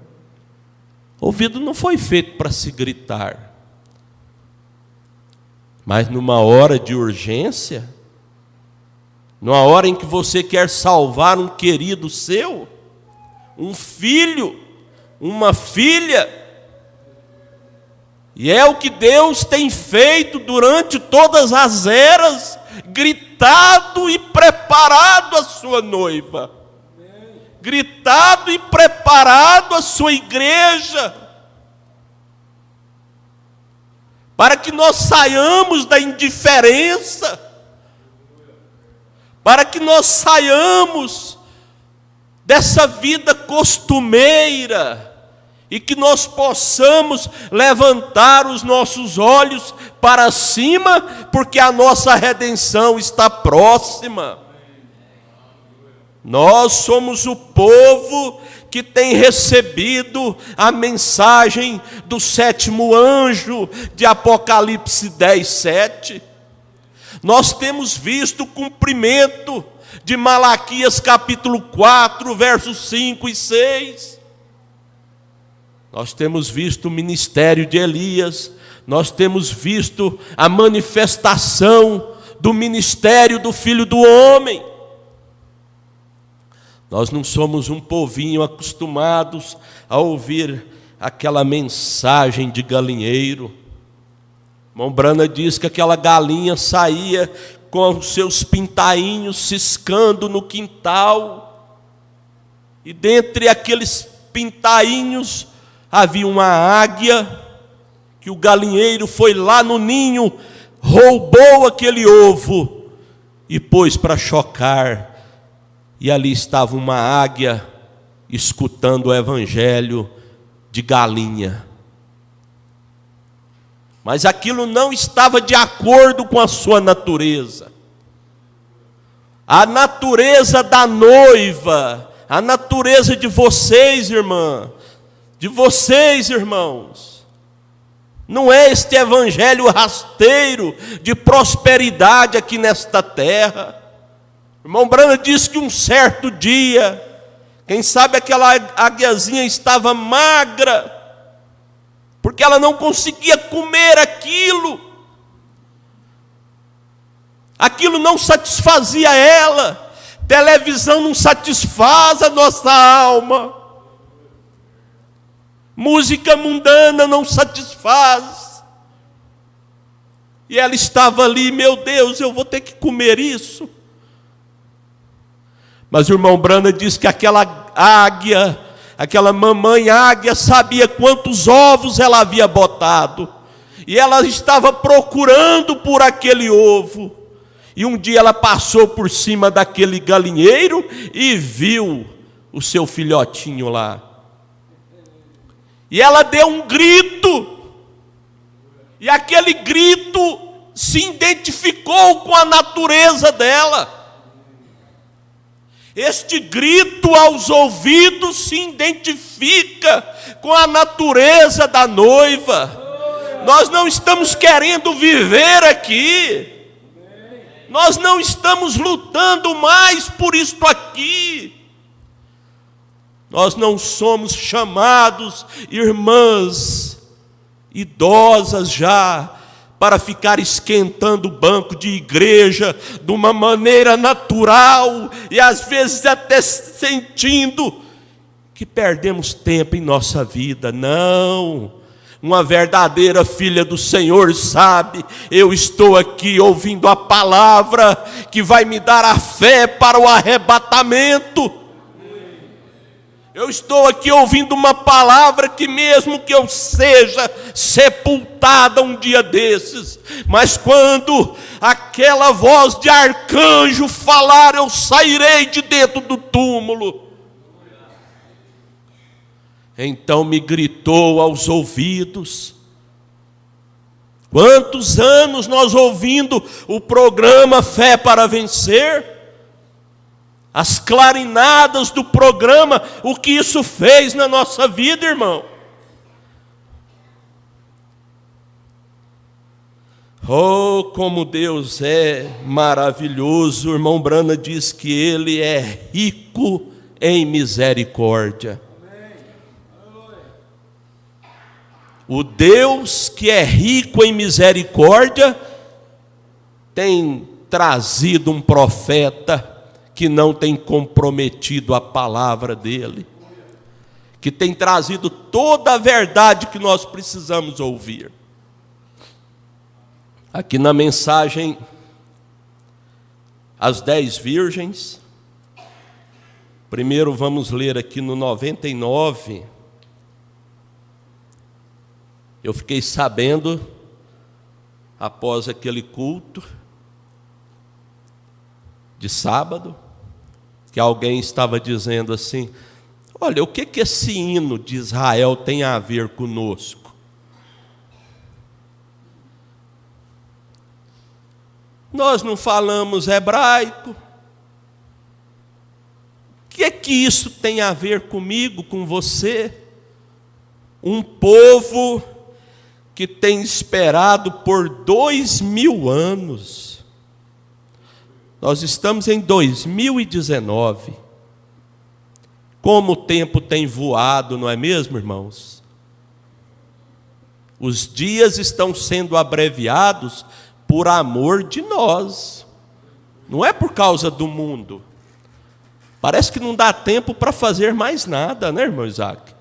O ouvido não foi feito para se gritar. Mas numa hora de urgência, numa hora em que você quer salvar um querido seu, um filho, uma filha, e é o que Deus tem feito durante todas as eras, gritado e preparado a sua noiva, gritado e preparado a sua igreja, para que nós saiamos da indiferença, para que nós saiamos dessa vida costumeira, e que nós possamos levantar os nossos olhos para cima, porque a nossa redenção está próxima. Nós somos o povo que tem recebido a mensagem do 7º anjo de Apocalipse 10:7. Nós temos visto o cumprimento de Malaquias capítulo 4, versos 5 e 6. Nós temos visto o ministério de Elias, nós temos visto a manifestação do ministério do Filho do Homem. Nós não somos um povinho acostumados a ouvir aquela mensagem de galinheiro. Irmão Brana diz que aquela galinha saía com os seus pintainhos ciscando no quintal, e dentre aqueles pintainhos havia uma águia, que o galinheiro foi lá no ninho, roubou aquele ovo e pôs para chocar, e ali estava uma águia escutando o evangelho de galinha. Mas aquilo não estava de acordo com a sua natureza. A natureza da noiva, a natureza de vocês, irmã, de vocês, irmãos, não é este evangelho rasteiro de prosperidade aqui nesta terra. O irmão Brana diz que um certo dia, quem sabe aquela águiazinha estava magra, porque ela não conseguia comer aquilo. Aquilo não satisfazia ela. Televisão não satisfaz a nossa alma. Música mundana não satisfaz. E ela estava ali, meu Deus, eu vou ter que comer isso. Mas o irmão Brana diz que aquela águia, aquela mamãe águia, sabia quantos ovos ela havia botado. E ela estava procurando por aquele ovo. E um dia ela passou por cima daquele galinheiro e viu o seu filhotinho lá. E ela deu um grito. E aquele grito se identificou com a natureza dela. Este grito aos ouvidos se identifica com a natureza da noiva. Nós não estamos querendo viver aqui. Nós não estamos lutando mais por isto aqui. Nós não somos chamados, irmãs idosas já, para ficar esquentando o banco de igreja de uma maneira natural e às vezes até sentindo que perdemos tempo em nossa vida. Não, uma verdadeira filha do Senhor sabe, eu estou aqui ouvindo a palavra que vai me dar a fé para o arrebatamento. Eu estou aqui ouvindo uma palavra que mesmo que eu seja sepultada um dia desses, mas quando aquela voz de arcanjo falar, eu sairei de dentro do túmulo. Então me gritou aos ouvidos. Quantos anos nós ouvindo o programa Fé para Vencer? As clarinadas do programa, o que isso fez na nossa vida, irmão? Oh, como Deus é maravilhoso. O irmão Brana diz que Ele é rico em misericórdia. O Deus que é rico em misericórdia tem trazido um profeta que não tem comprometido a palavra dele, que tem trazido toda a verdade que nós precisamos ouvir. Aqui na mensagem, as 10 virgens, primeiro vamos ler aqui no 99, eu fiquei sabendo, após aquele culto de sábado, que alguém estava dizendo assim: olha, o que esse hino de Israel tem a ver conosco? Nós não falamos hebraico. O que isso tem a ver comigo, com você? Um povo que tem esperado por 2000 anos. Nós estamos em 2019. Como o tempo tem voado, não é mesmo, irmãos? Os dias estão sendo abreviados por amor de nós. Não é por causa do mundo. Parece que não dá tempo para fazer mais nada, né, irmão Isaac?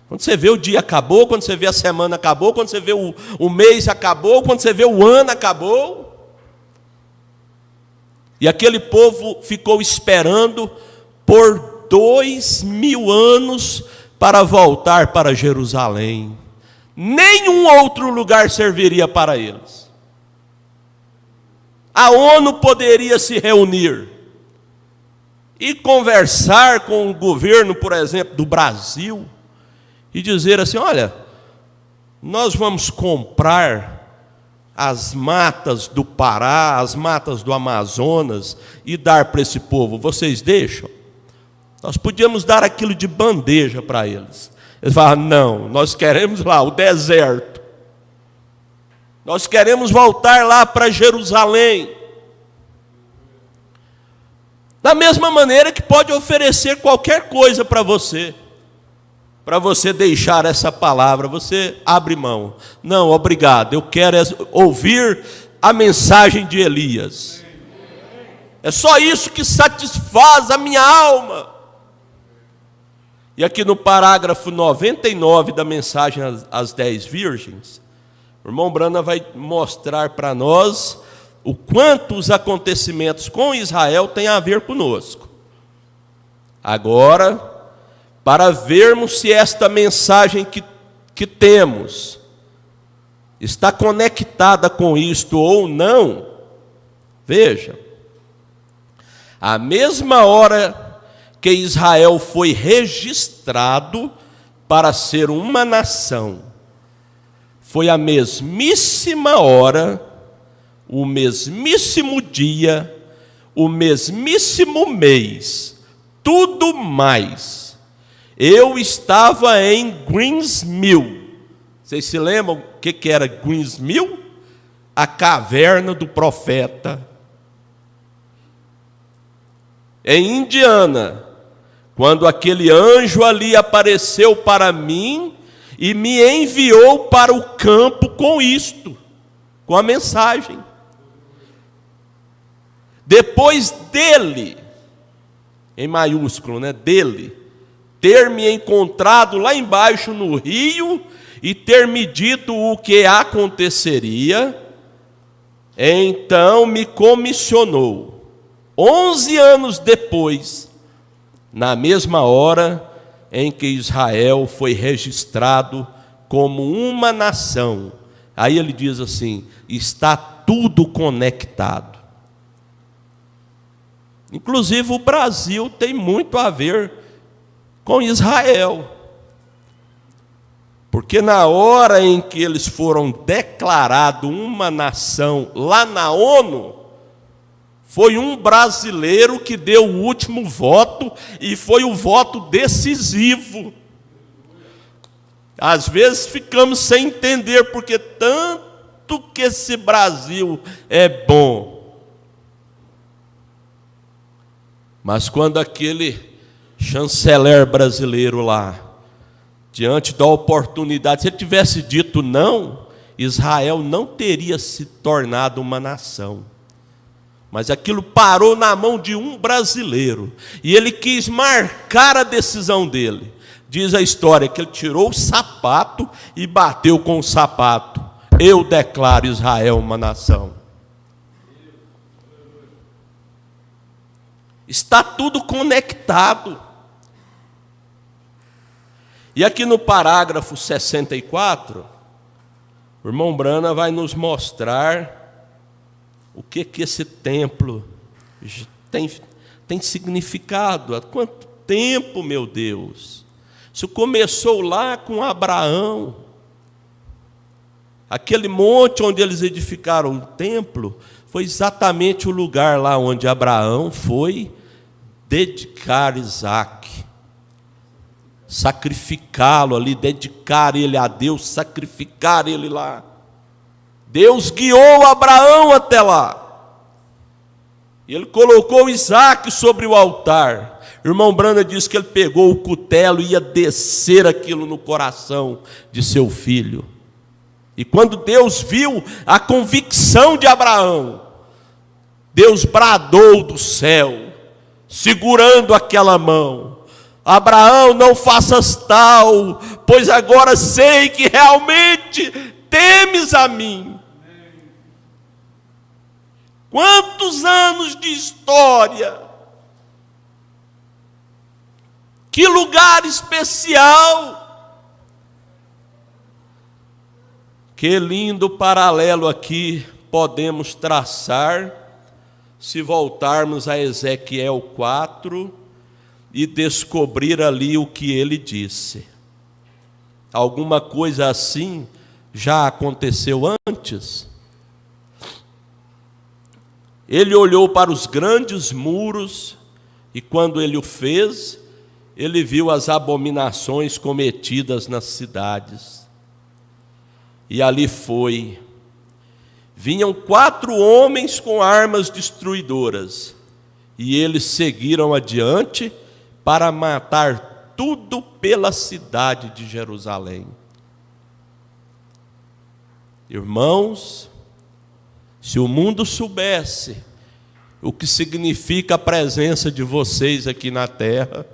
Quando você vê o dia acabou, quando você vê a semana acabou, quando você vê o mês acabou, quando você vê o ano acabou. E aquele povo ficou esperando por 2000 anos para voltar para Jerusalém. Nenhum outro lugar serviria para eles. A ONU poderia se reunir e conversar com o governo, por exemplo, do Brasil, e dizer assim: olha, nós vamos comprar as matas do Pará, as matas do Amazonas e dar para esse povo. Vocês deixam? Nós podíamos dar aquilo de bandeja para eles. Eles falaram: não, nós queremos lá o deserto. Nós queremos voltar lá para Jerusalém. Da mesma maneira que pode oferecer qualquer coisa para você deixar essa palavra, você abre mão. Não, obrigado, eu quero ouvir a mensagem de Elias. É só isso que satisfaz a minha alma. E aqui no parágrafo 99 da mensagem às 10 virgens, o irmão Brana vai mostrar para nós o quanto os acontecimentos com Israel têm a ver conosco. Agora, para vermos se esta mensagem que temos está conectada com isto ou não, veja, a mesma hora que Israel foi registrado para ser uma nação, foi a mesmíssima hora, o mesmíssimo dia, o mesmíssimo mês, tudo mais. Eu estava em Greens Mill. Vocês se lembram o que era Greens Mill? A caverna do profeta. Em Indiana, quando aquele anjo ali apareceu para mim e me enviou para o campo com isto, com a mensagem. Depois dele, em maiúsculo, né? Dele, ter me encontrado lá embaixo no rio e ter me dito o que aconteceria, então me comissionou. 11 anos depois, na mesma hora em que Israel foi registrado como uma nação, aí ele diz assim: está tudo conectado. Inclusive o Brasil tem muito a ver com Israel. Porque na hora em que eles foram declarados uma nação lá na ONU, foi um brasileiro que deu o último voto e foi o voto decisivo. Às vezes ficamos sem entender porque tanto que esse Brasil é bom. Mas quando aquele chanceler brasileiro lá, diante da oportunidade, se ele tivesse dito não, Israel não teria se tornado uma nação. Mas aquilo parou na mão de um brasileiro, e ele quis marcar a decisão dele. Diz a história que ele tirou o sapato e bateu com o sapato: eu declaro Israel uma nação. Está tudo conectado. E aqui no parágrafo 64, o irmão Brana vai nos mostrar o que esse templo tem significado. Há quanto tempo, meu Deus? Isso começou lá com Abraão. Aquele monte onde eles edificaram o templo foi exatamente o lugar lá onde Abraão foi dedicar Isaque, sacrificá-lo ali, dedicar ele a Deus, sacrificar ele lá. Deus guiou Abraão até lá. Ele colocou Isaque sobre o altar. O irmão Brana diz que ele pegou o cutelo e ia descer aquilo no coração de seu filho. E quando Deus viu a convicção de Abraão, Deus bradou do céu, segurando aquela mão: Abraão, não faças tal, pois agora sei que realmente temes a mim. Quantos anos de história, que lugar especial, que lindo paralelo aqui podemos traçar, se voltarmos a Ezequiel 4 e descobrir ali o que ele disse. Alguma coisa assim já aconteceu antes? Ele olhou para os grandes muros e quando ele o fez, ele viu as abominações cometidas nas cidades. E ali foi. Vinham 4 homens com armas destruidoras, e eles seguiram adiante para matar tudo pela cidade de Jerusalém. Irmãos, se o mundo soubesse o que significa a presença de vocês aqui na terra,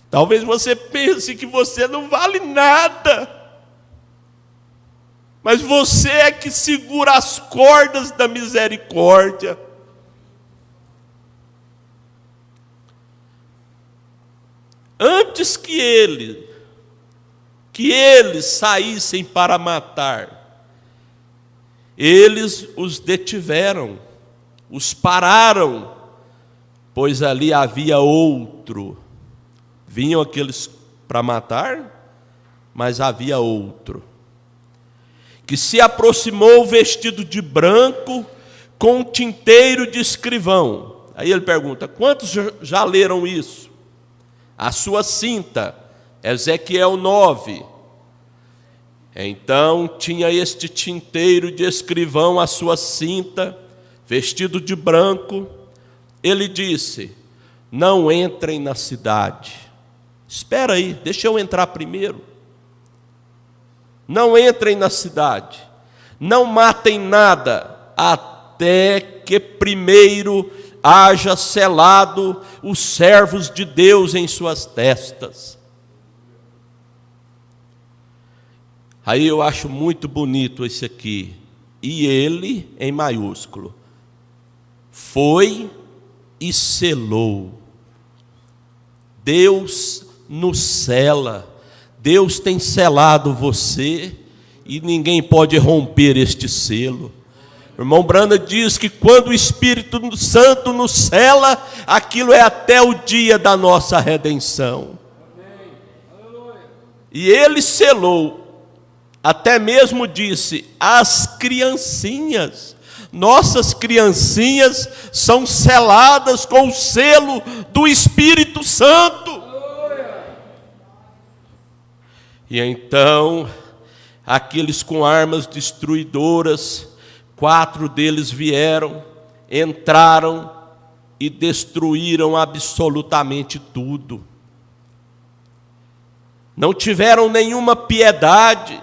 talvez você pense que você não vale nada, mas você é que segura as cordas da misericórdia. antes que eles saíssem para matar, eles os detiveram, os pararam, pois ali havia outro. Vinham aqueles para matar, mas havia outro, que se aproximou vestido de branco, com um tinteiro de escrivão. Aí ele pergunta: quantos já leram isso? A sua cinta, Ezequiel 9. Então tinha este tinteiro de escrivão, a sua cinta, vestido de branco. Ele disse: não entrem na cidade. Espera aí, deixa eu entrar primeiro. Não entrem na cidade, não matem nada, até que primeiro haja selado os servos de Deus em suas testas. Aí eu acho muito bonito esse aqui. E ele, em maiúsculo, foi e selou. Deus nos sela. Deus tem selado você e ninguém pode romper este selo. O irmão Branham diz que quando o Espírito Santo nos sela, aquilo é até o dia da nossa redenção. E ele selou, até mesmo disse, as criancinhas. Nossas criancinhas são seladas com o selo do Espírito Santo. E então, aqueles com armas destruidoras, 4 deles vieram, entraram e destruíram absolutamente tudo. Não tiveram nenhuma piedade.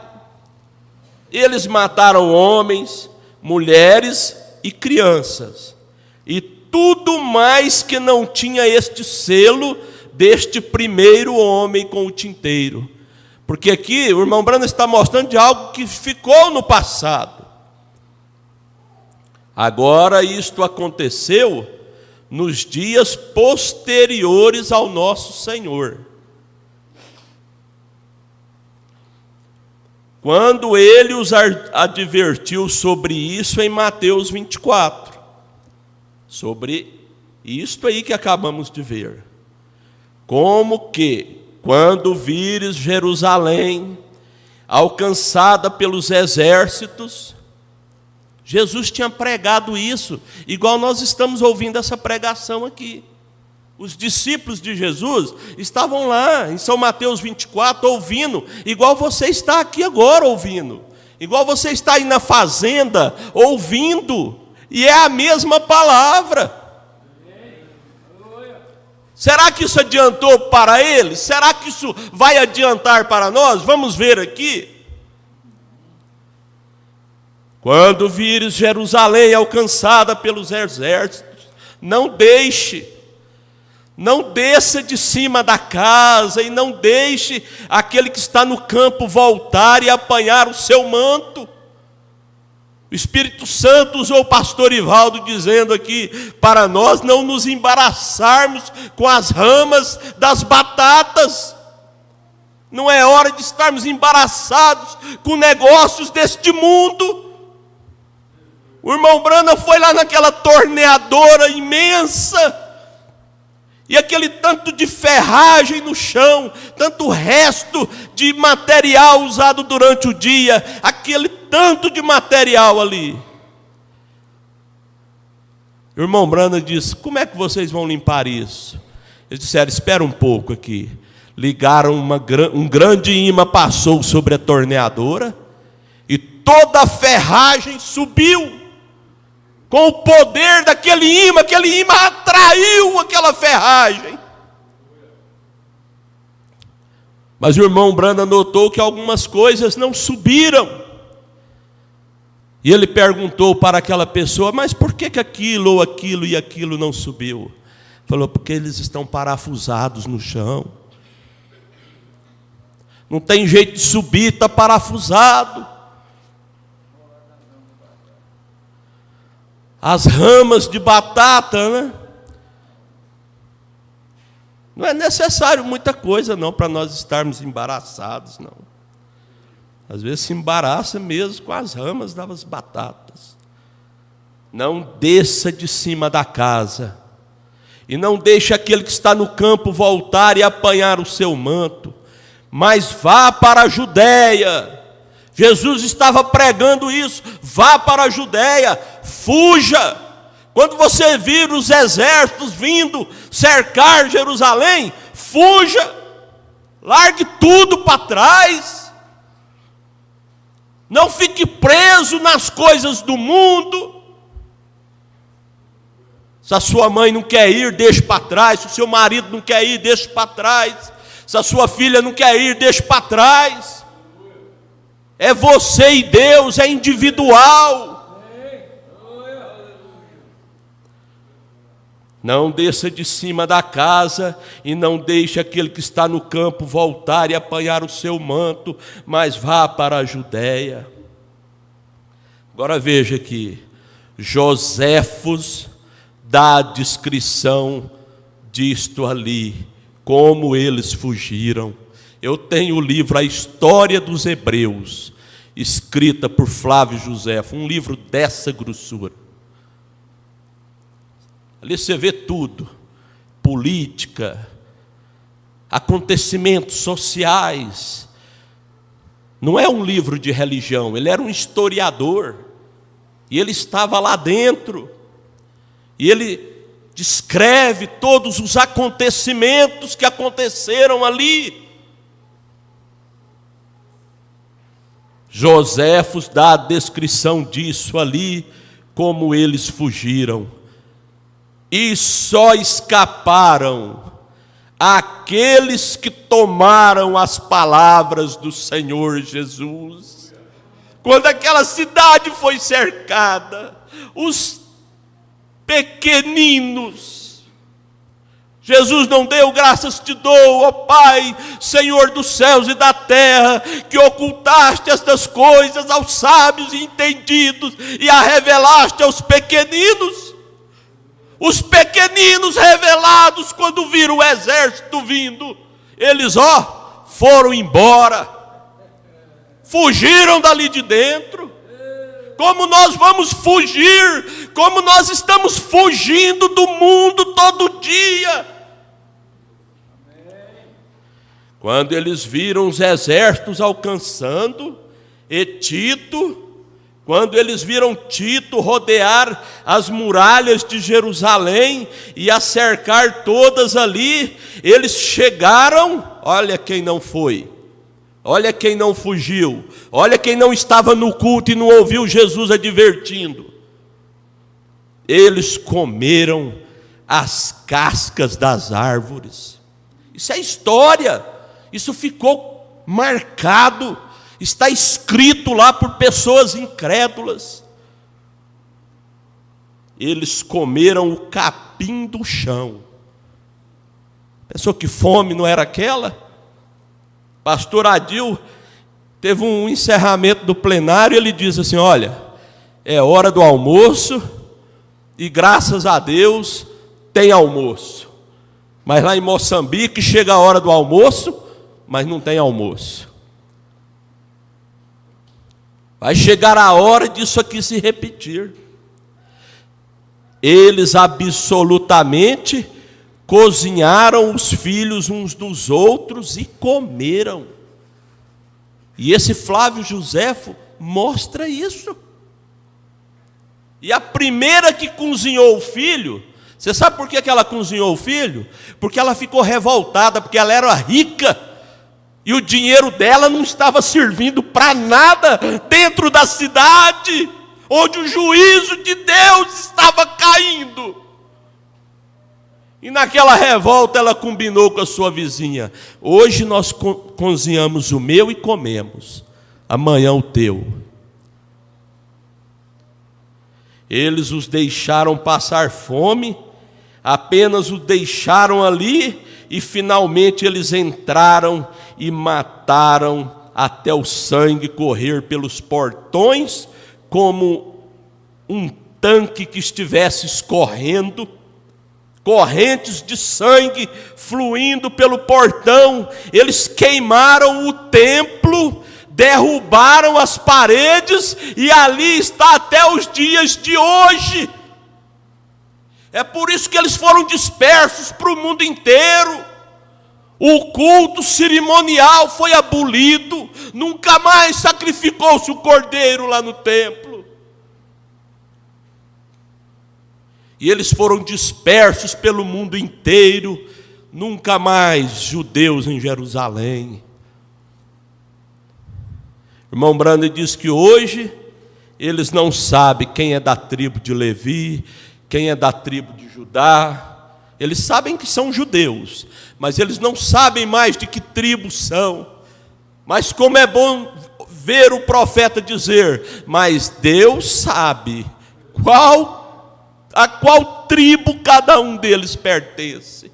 Eles mataram homens, mulheres e crianças. E tudo mais que não tinha este selo deste primeiro homem com o tinteiro. Porque aqui o irmão Branham está mostrando de algo que ficou no passado. Agora isto aconteceu nos dias posteriores ao nosso Senhor. Quando ele os advertiu sobre isso em Mateus 24. Sobre isto aí que acabamos de ver. Como que quando vires Jerusalém alcançada pelos exércitos, Jesus tinha pregado isso, igual nós estamos ouvindo essa pregação aqui. Os discípulos de Jesus estavam lá em São Mateus 24 ouvindo, igual você está aqui agora ouvindo, igual você está aí na fazenda ouvindo, e é a mesma palavra. Será que isso adiantou para eles? Será que isso vai adiantar para nós? Vamos ver aqui. Quando vires Jerusalém alcançada pelos exércitos, não desça de cima da casa e não deixe aquele que está no campo voltar e apanhar o seu manto. O Espírito Santo usou o pastor Ivaldo dizendo aqui para nós não nos embaraçarmos com as ramas das batatas. Não é hora de estarmos embaraçados com negócios deste mundo. O irmão Branham foi lá naquela torneadora imensa, e aquele tanto de ferragem no chão, tanto resto de material usado durante o dia, aquele tanto de material ali. O irmão Branham disse: como é que vocês vão limpar isso? Eles disseram: espera um pouco aqui. Ligaram um grande imã, passou sobre a torneadora, e toda a ferragem subiu. Com o poder daquele imã atraiu aquela ferragem. Mas o irmão Branham notou que algumas coisas não subiram. E ele perguntou para aquela pessoa: mas por que aquilo ou aquilo e aquilo não subiu? Falou: porque eles estão parafusados no chão. Não tem jeito de subir, está parafusado. As ramas de batata, né? Não é necessário muita coisa, não, para nós estarmos embaraçados, não. Às vezes se embaraça mesmo com as ramas das batatas. Não desça de cima da casa, e não deixe aquele que está no campo voltar e apanhar o seu manto, mas vá para a Judéia. Jesus estava pregando isso: vá para a Judéia, fuja. Quando você vir os exércitos vindo cercar Jerusalém, fuja, largue tudo para trás. Não fique preso nas coisas do mundo. Se a sua mãe não quer ir, deixe para trás. Se o seu marido não quer ir, deixe para trás. Se a sua filha não quer ir, deixe para trás. É você e Deus, é individual. Não desça de cima da casa e não deixe aquele que está no campo voltar e apanhar o seu manto, mas vá para a Judéia. Agora veja aqui, Joséfos dá a descrição disto ali, como eles fugiram. Eu tenho o livro A História dos Hebreus, escrita por Flávio Joséfo, um livro dessa grossura. Ali você vê tudo, política, acontecimentos sociais. Não é um livro de religião, ele era um historiador, e ele estava lá dentro, e ele descreve todos os acontecimentos que aconteceram ali. Joséfos dá a descrição disso ali, como eles fugiram. E só escaparam aqueles que tomaram as palavras do Senhor Jesus. Quando aquela cidade foi cercada, os pequeninos, Jesus não deu: graças te dou, ó Pai, Senhor dos céus e da terra, que ocultaste estas coisas aos sábios e entendidos e a revelaste aos pequeninos. Os pequeninos revelados, quando viram o exército vindo, eles, foram embora, fugiram dali de dentro. Como nós vamos fugir, como nós estamos fugindo do mundo todo dia. Quando eles viram os exércitos alcançando, e Tito, quando eles viram Tito rodear as muralhas de Jerusalém e a cercar todas ali, eles chegaram. Olha quem não foi, olha quem não fugiu, olha quem não estava no culto e não ouviu Jesus advertindo. Eles comeram as cascas das árvores. Isso é história, isso ficou marcado. Está escrito lá por pessoas incrédulas. Eles comeram o capim do chão. Pensou que fome não era aquela? Pastor Adil teve um encerramento do plenário e ele diz assim: olha, é hora do almoço e graças a Deus tem almoço. Mas lá em Moçambique chega a hora do almoço, mas não tem almoço. Vai chegar a hora disso aqui se repetir. Eles absolutamente cozinharam os filhos uns dos outros e comeram. E esse Flávio Joséfo mostra isso. E a primeira que cozinhou o filho, você sabe por que ela cozinhou o filho? Porque ela ficou revoltada, porque ela era rica. E o dinheiro dela não estava servindo para nada dentro da cidade, onde o juízo de Deus estava caindo. E naquela revolta ela combinou com a sua vizinha: hoje nós cozinhamos o meu e comemos, amanhã o teu. Eles os deixaram passar fome, apenas os deixaram ali, e finalmente eles entraram e mataram até o sangue correr pelos portões, como um tanque que estivesse escorrendo. correntes de sangue fluindo pelo portão. Eles queimaram o templo, derrubaram as paredes, e ali está até os dias de hoje. É por isso que eles foram dispersos para o mundo inteiro. O culto cerimonial foi abolido, nunca mais sacrificou-se o cordeiro lá no templo. E eles foram dispersos pelo mundo inteiro, nunca mais judeus em Jerusalém. O irmão Brando diz que hoje eles não sabem quem é da tribo de Levi, quem é da tribo de Judá. Eles sabem que são judeus, mas eles não sabem mais de que tribo são. Mas como é bom ver o profeta dizer: mas Deus sabe a qual tribo cada um deles pertence.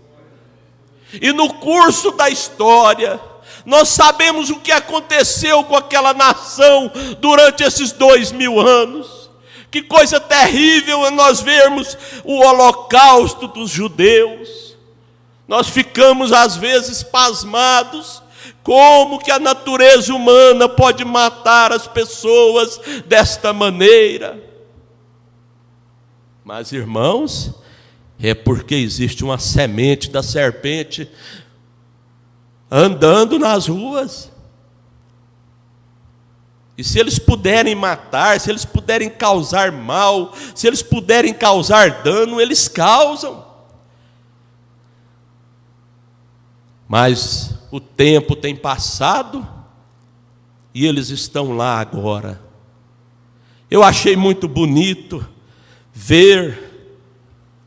E no curso da história, nós sabemos o que aconteceu com aquela nação durante esses 2000 anos. Que coisa terrível é nós vermos o holocausto dos judeus. Nós ficamos às vezes pasmados, como que a natureza humana pode matar as pessoas desta maneira. Mas, irmãos, é porque existe uma semente da serpente andando nas ruas. E se eles puderem matar, se eles puderem causar mal, se eles puderem causar dano, eles causam. Mas o tempo tem passado e eles estão lá agora. Eu achei muito bonito ver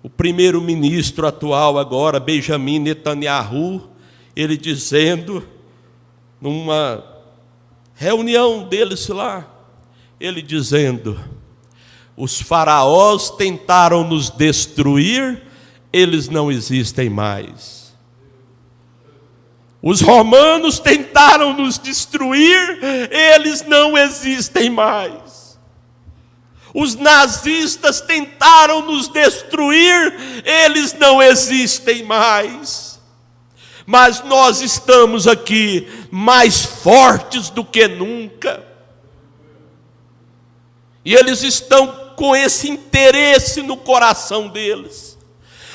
o primeiro-ministro atual agora, Benjamin Netanyahu, ele dizendo, numa reunião deles lá, ele dizendo: os faraós tentaram nos destruir, eles não existem mais. Os romanos tentaram nos destruir, eles não existem mais. Os nazistas tentaram nos destruir, eles não existem mais. Mas nós estamos aqui mais fortes do que nunca. E eles estão com esse interesse no coração deles.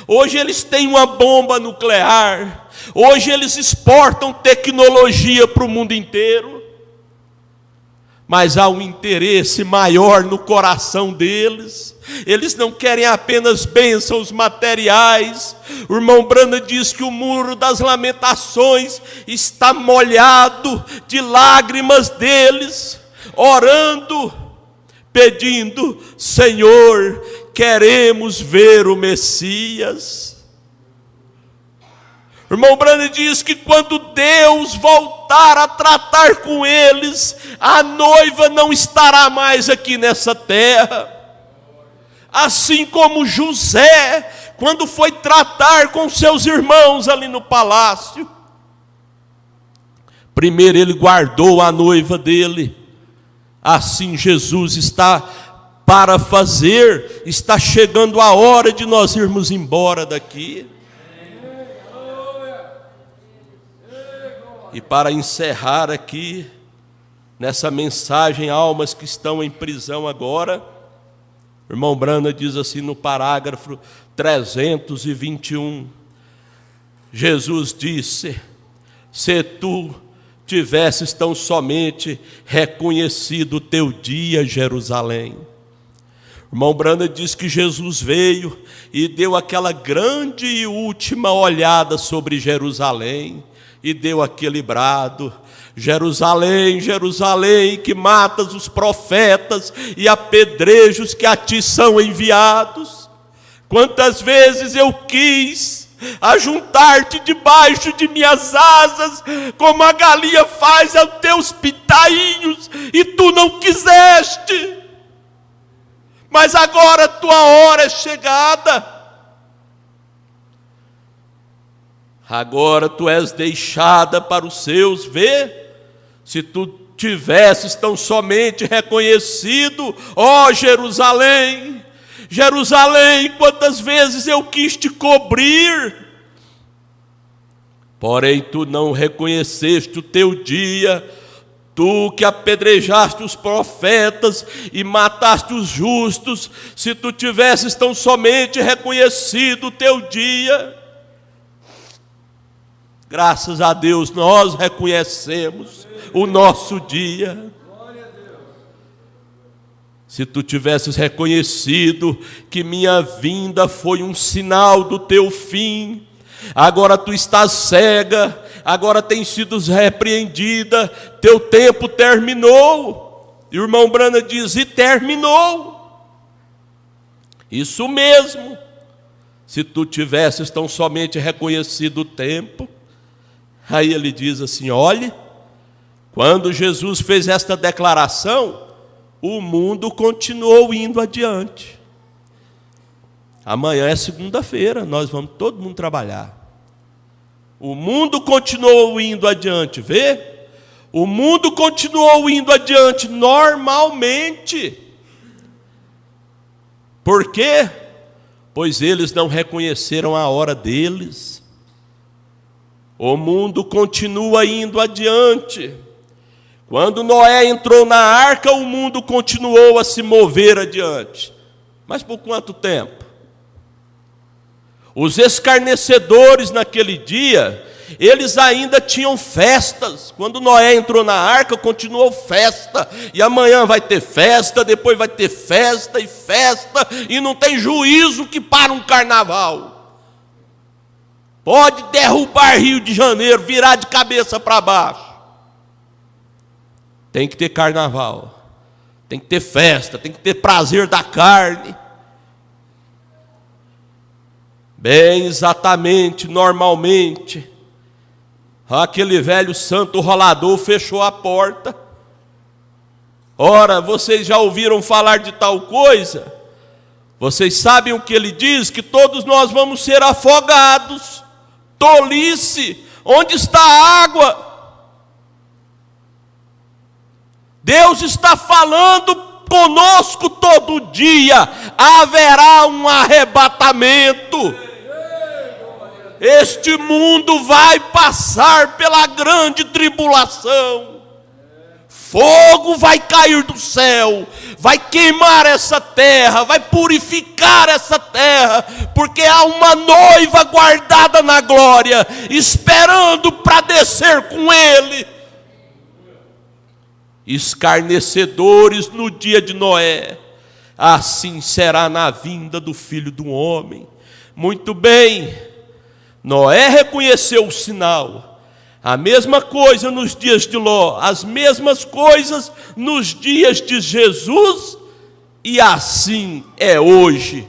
Hoje eles têm uma bomba nuclear. Hoje eles exportam tecnologia para o mundo inteiro. Mas há um interesse maior no coração deles. Eles não querem apenas bênçãos materiais. O irmão Branda diz que o muro das lamentações está molhado de lágrimas deles, orando, pedindo: Senhor, queremos ver o Messias. O irmão Branda diz que quando Deus voltar a tratar com eles, a noiva não estará mais aqui nessa terra. Assim como José, quando foi tratar com seus irmãos ali no palácio, primeiro ele guardou a noiva dele. Assim Jesus está para fazer, está chegando a hora de nós irmos embora daqui. E para encerrar aqui, nessa mensagem, almas que estão em prisão agora, o irmão Branda diz assim no parágrafo 321, Jesus disse: se tu tivesses tão somente reconhecido o teu dia, Jerusalém. O irmão Branda diz que Jesus veio e deu aquela grande e última olhada sobre Jerusalém, e deu aquele brado: Jerusalém, Jerusalém, que matas os profetas e apedrejos que a ti são enviados. Quantas vezes eu quis ajuntar-te debaixo de minhas asas, como a galinha faz aos teus pitainhos, e tu não quiseste. Mas agora a tua hora é chegada. Agora tu és deixada para os seus. Vê, se tu tivesses tão somente reconhecido, ó Jerusalém, Jerusalém, quantas vezes eu quis te cobrir, porém tu não reconheceste o teu dia, tu que apedrejaste os profetas e mataste os justos, se tu tivesses tão somente reconhecido o teu dia. Graças a Deus nós reconhecemos o nosso dia. Se tu tivesses reconhecido que minha vinda foi um sinal do teu fim, agora tu estás cega, agora tens sido repreendida, teu tempo terminou. E o irmão Branham diz, e terminou. Isso mesmo. Se tu tivesses tão somente reconhecido o tempo. Aí ele diz assim, olhe, quando Jesus fez esta declaração, o mundo continuou indo adiante. Amanhã é segunda-feira, nós vamos todo mundo trabalhar. O mundo continuou indo adiante, vê? O mundo continuou indo adiante normalmente. Por quê? Pois eles não reconheceram a hora deles. O mundo continua indo adiante. Quando Noé entrou na arca, o mundo continuou a se mover adiante. Mas por quanto tempo? Os escarnecedores naquele dia, eles ainda tinham festas. Quando Noé entrou na arca, continuou festa. E amanhã vai ter festa, depois vai ter festa, e não tem juízo que para um carnaval. Pode derrubar Rio de Janeiro, virar de cabeça para baixo. Tem que ter carnaval, tem que ter festa, tem que ter prazer da carne. Bem, exatamente, normalmente, aquele velho santo rolador fechou a porta. Ora, vocês já ouviram falar de tal coisa? Vocês sabem o que ele diz? Que todos nós vamos ser afogados. Tolice, onde está a água? Deus está falando conosco todo dia, haverá um arrebatamento. Este mundo vai passar pela grande tribulação. Fogo vai cair do céu, vai queimar essa terra, vai purificar essa terra, porque há uma noiva guardada na glória, esperando para descer com ele. Escarnecedores no dia de Noé, assim será na vinda do Filho do Homem. Muito bem, Noé reconheceu o sinal. A mesma coisa nos dias de Ló, as mesmas coisas nos dias de Jesus, e assim é hoje.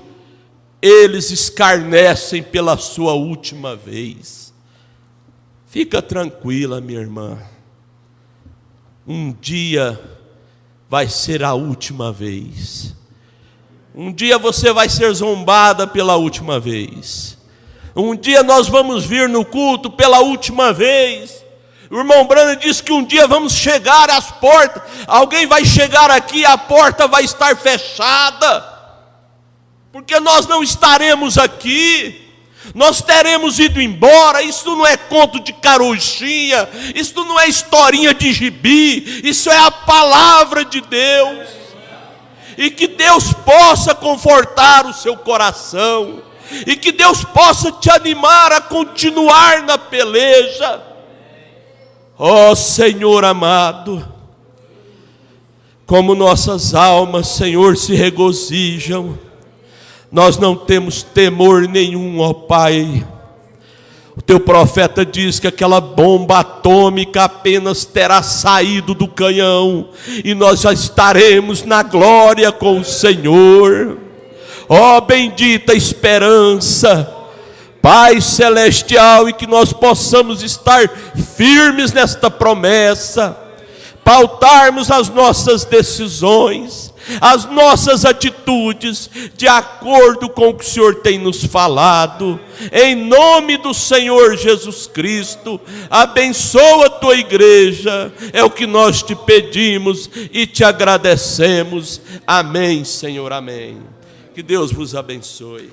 Eles escarnecem pela sua última vez. Fica tranquila, minha irmã. Um dia vai ser a última vez. Um dia você vai ser zombada pela última vez. Um dia nós vamos vir no culto pela última vez. O irmão Branham disse que um dia vamos chegar às portas. Alguém vai chegar aqui e a porta vai estar fechada. Porque nós não estaremos aqui. Nós teremos ido embora. Isso não é conto de carochinha. Isso não é historinha de gibi. Isso é a palavra de Deus. E que Deus possa confortar o seu coração. E que Deus possa te animar a continuar na peleja. Ó Senhor amado, como nossas almas, Senhor, se regozijam. Nós não temos temor nenhum, ó Pai. O teu profeta diz que aquela bomba atômica apenas terá saído do canhão e nós já estaremos na glória com o Senhor. Ó bendita esperança, Pai celestial, e que nós possamos estar firmes nesta promessa, pautarmos as nossas decisões, as nossas atitudes, de acordo com o que o Senhor tem nos falado. Em nome do Senhor Jesus Cristo, abençoa a tua igreja, é o que nós te pedimos e te agradecemos. Amém, Senhor, amém. Que Deus vos abençoe.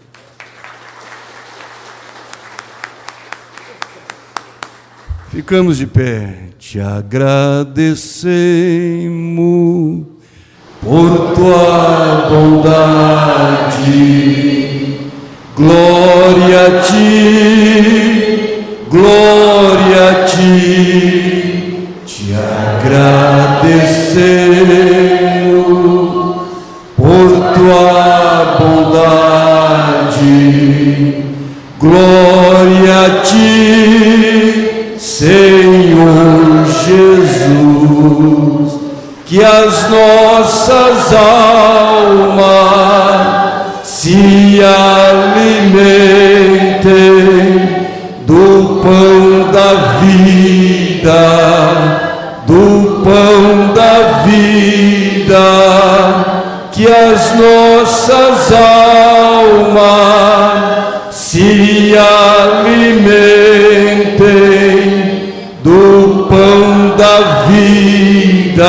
Ficamos de pé. Te agradecemos por tua bondade. Glória a ti, glória a ti. Te agradecemos por tua bondade. Glória a ti, Senhor Jesus, que as nossas almas se alimentem do pão da vida, do pão da vida, que as nossas almas se alimentem do pão da vida,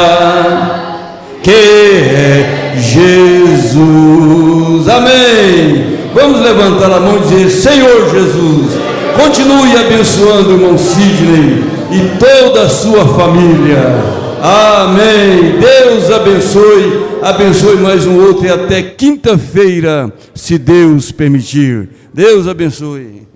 que é Jesus. Amém. Vamos levantar a mão e dizer: Senhor Jesus, continue abençoando o irmão Sidney e toda a sua família. Amém. Deus abençoe, abençoe mais um outro e até quinta-feira, se Deus permitir. Deus abençoe.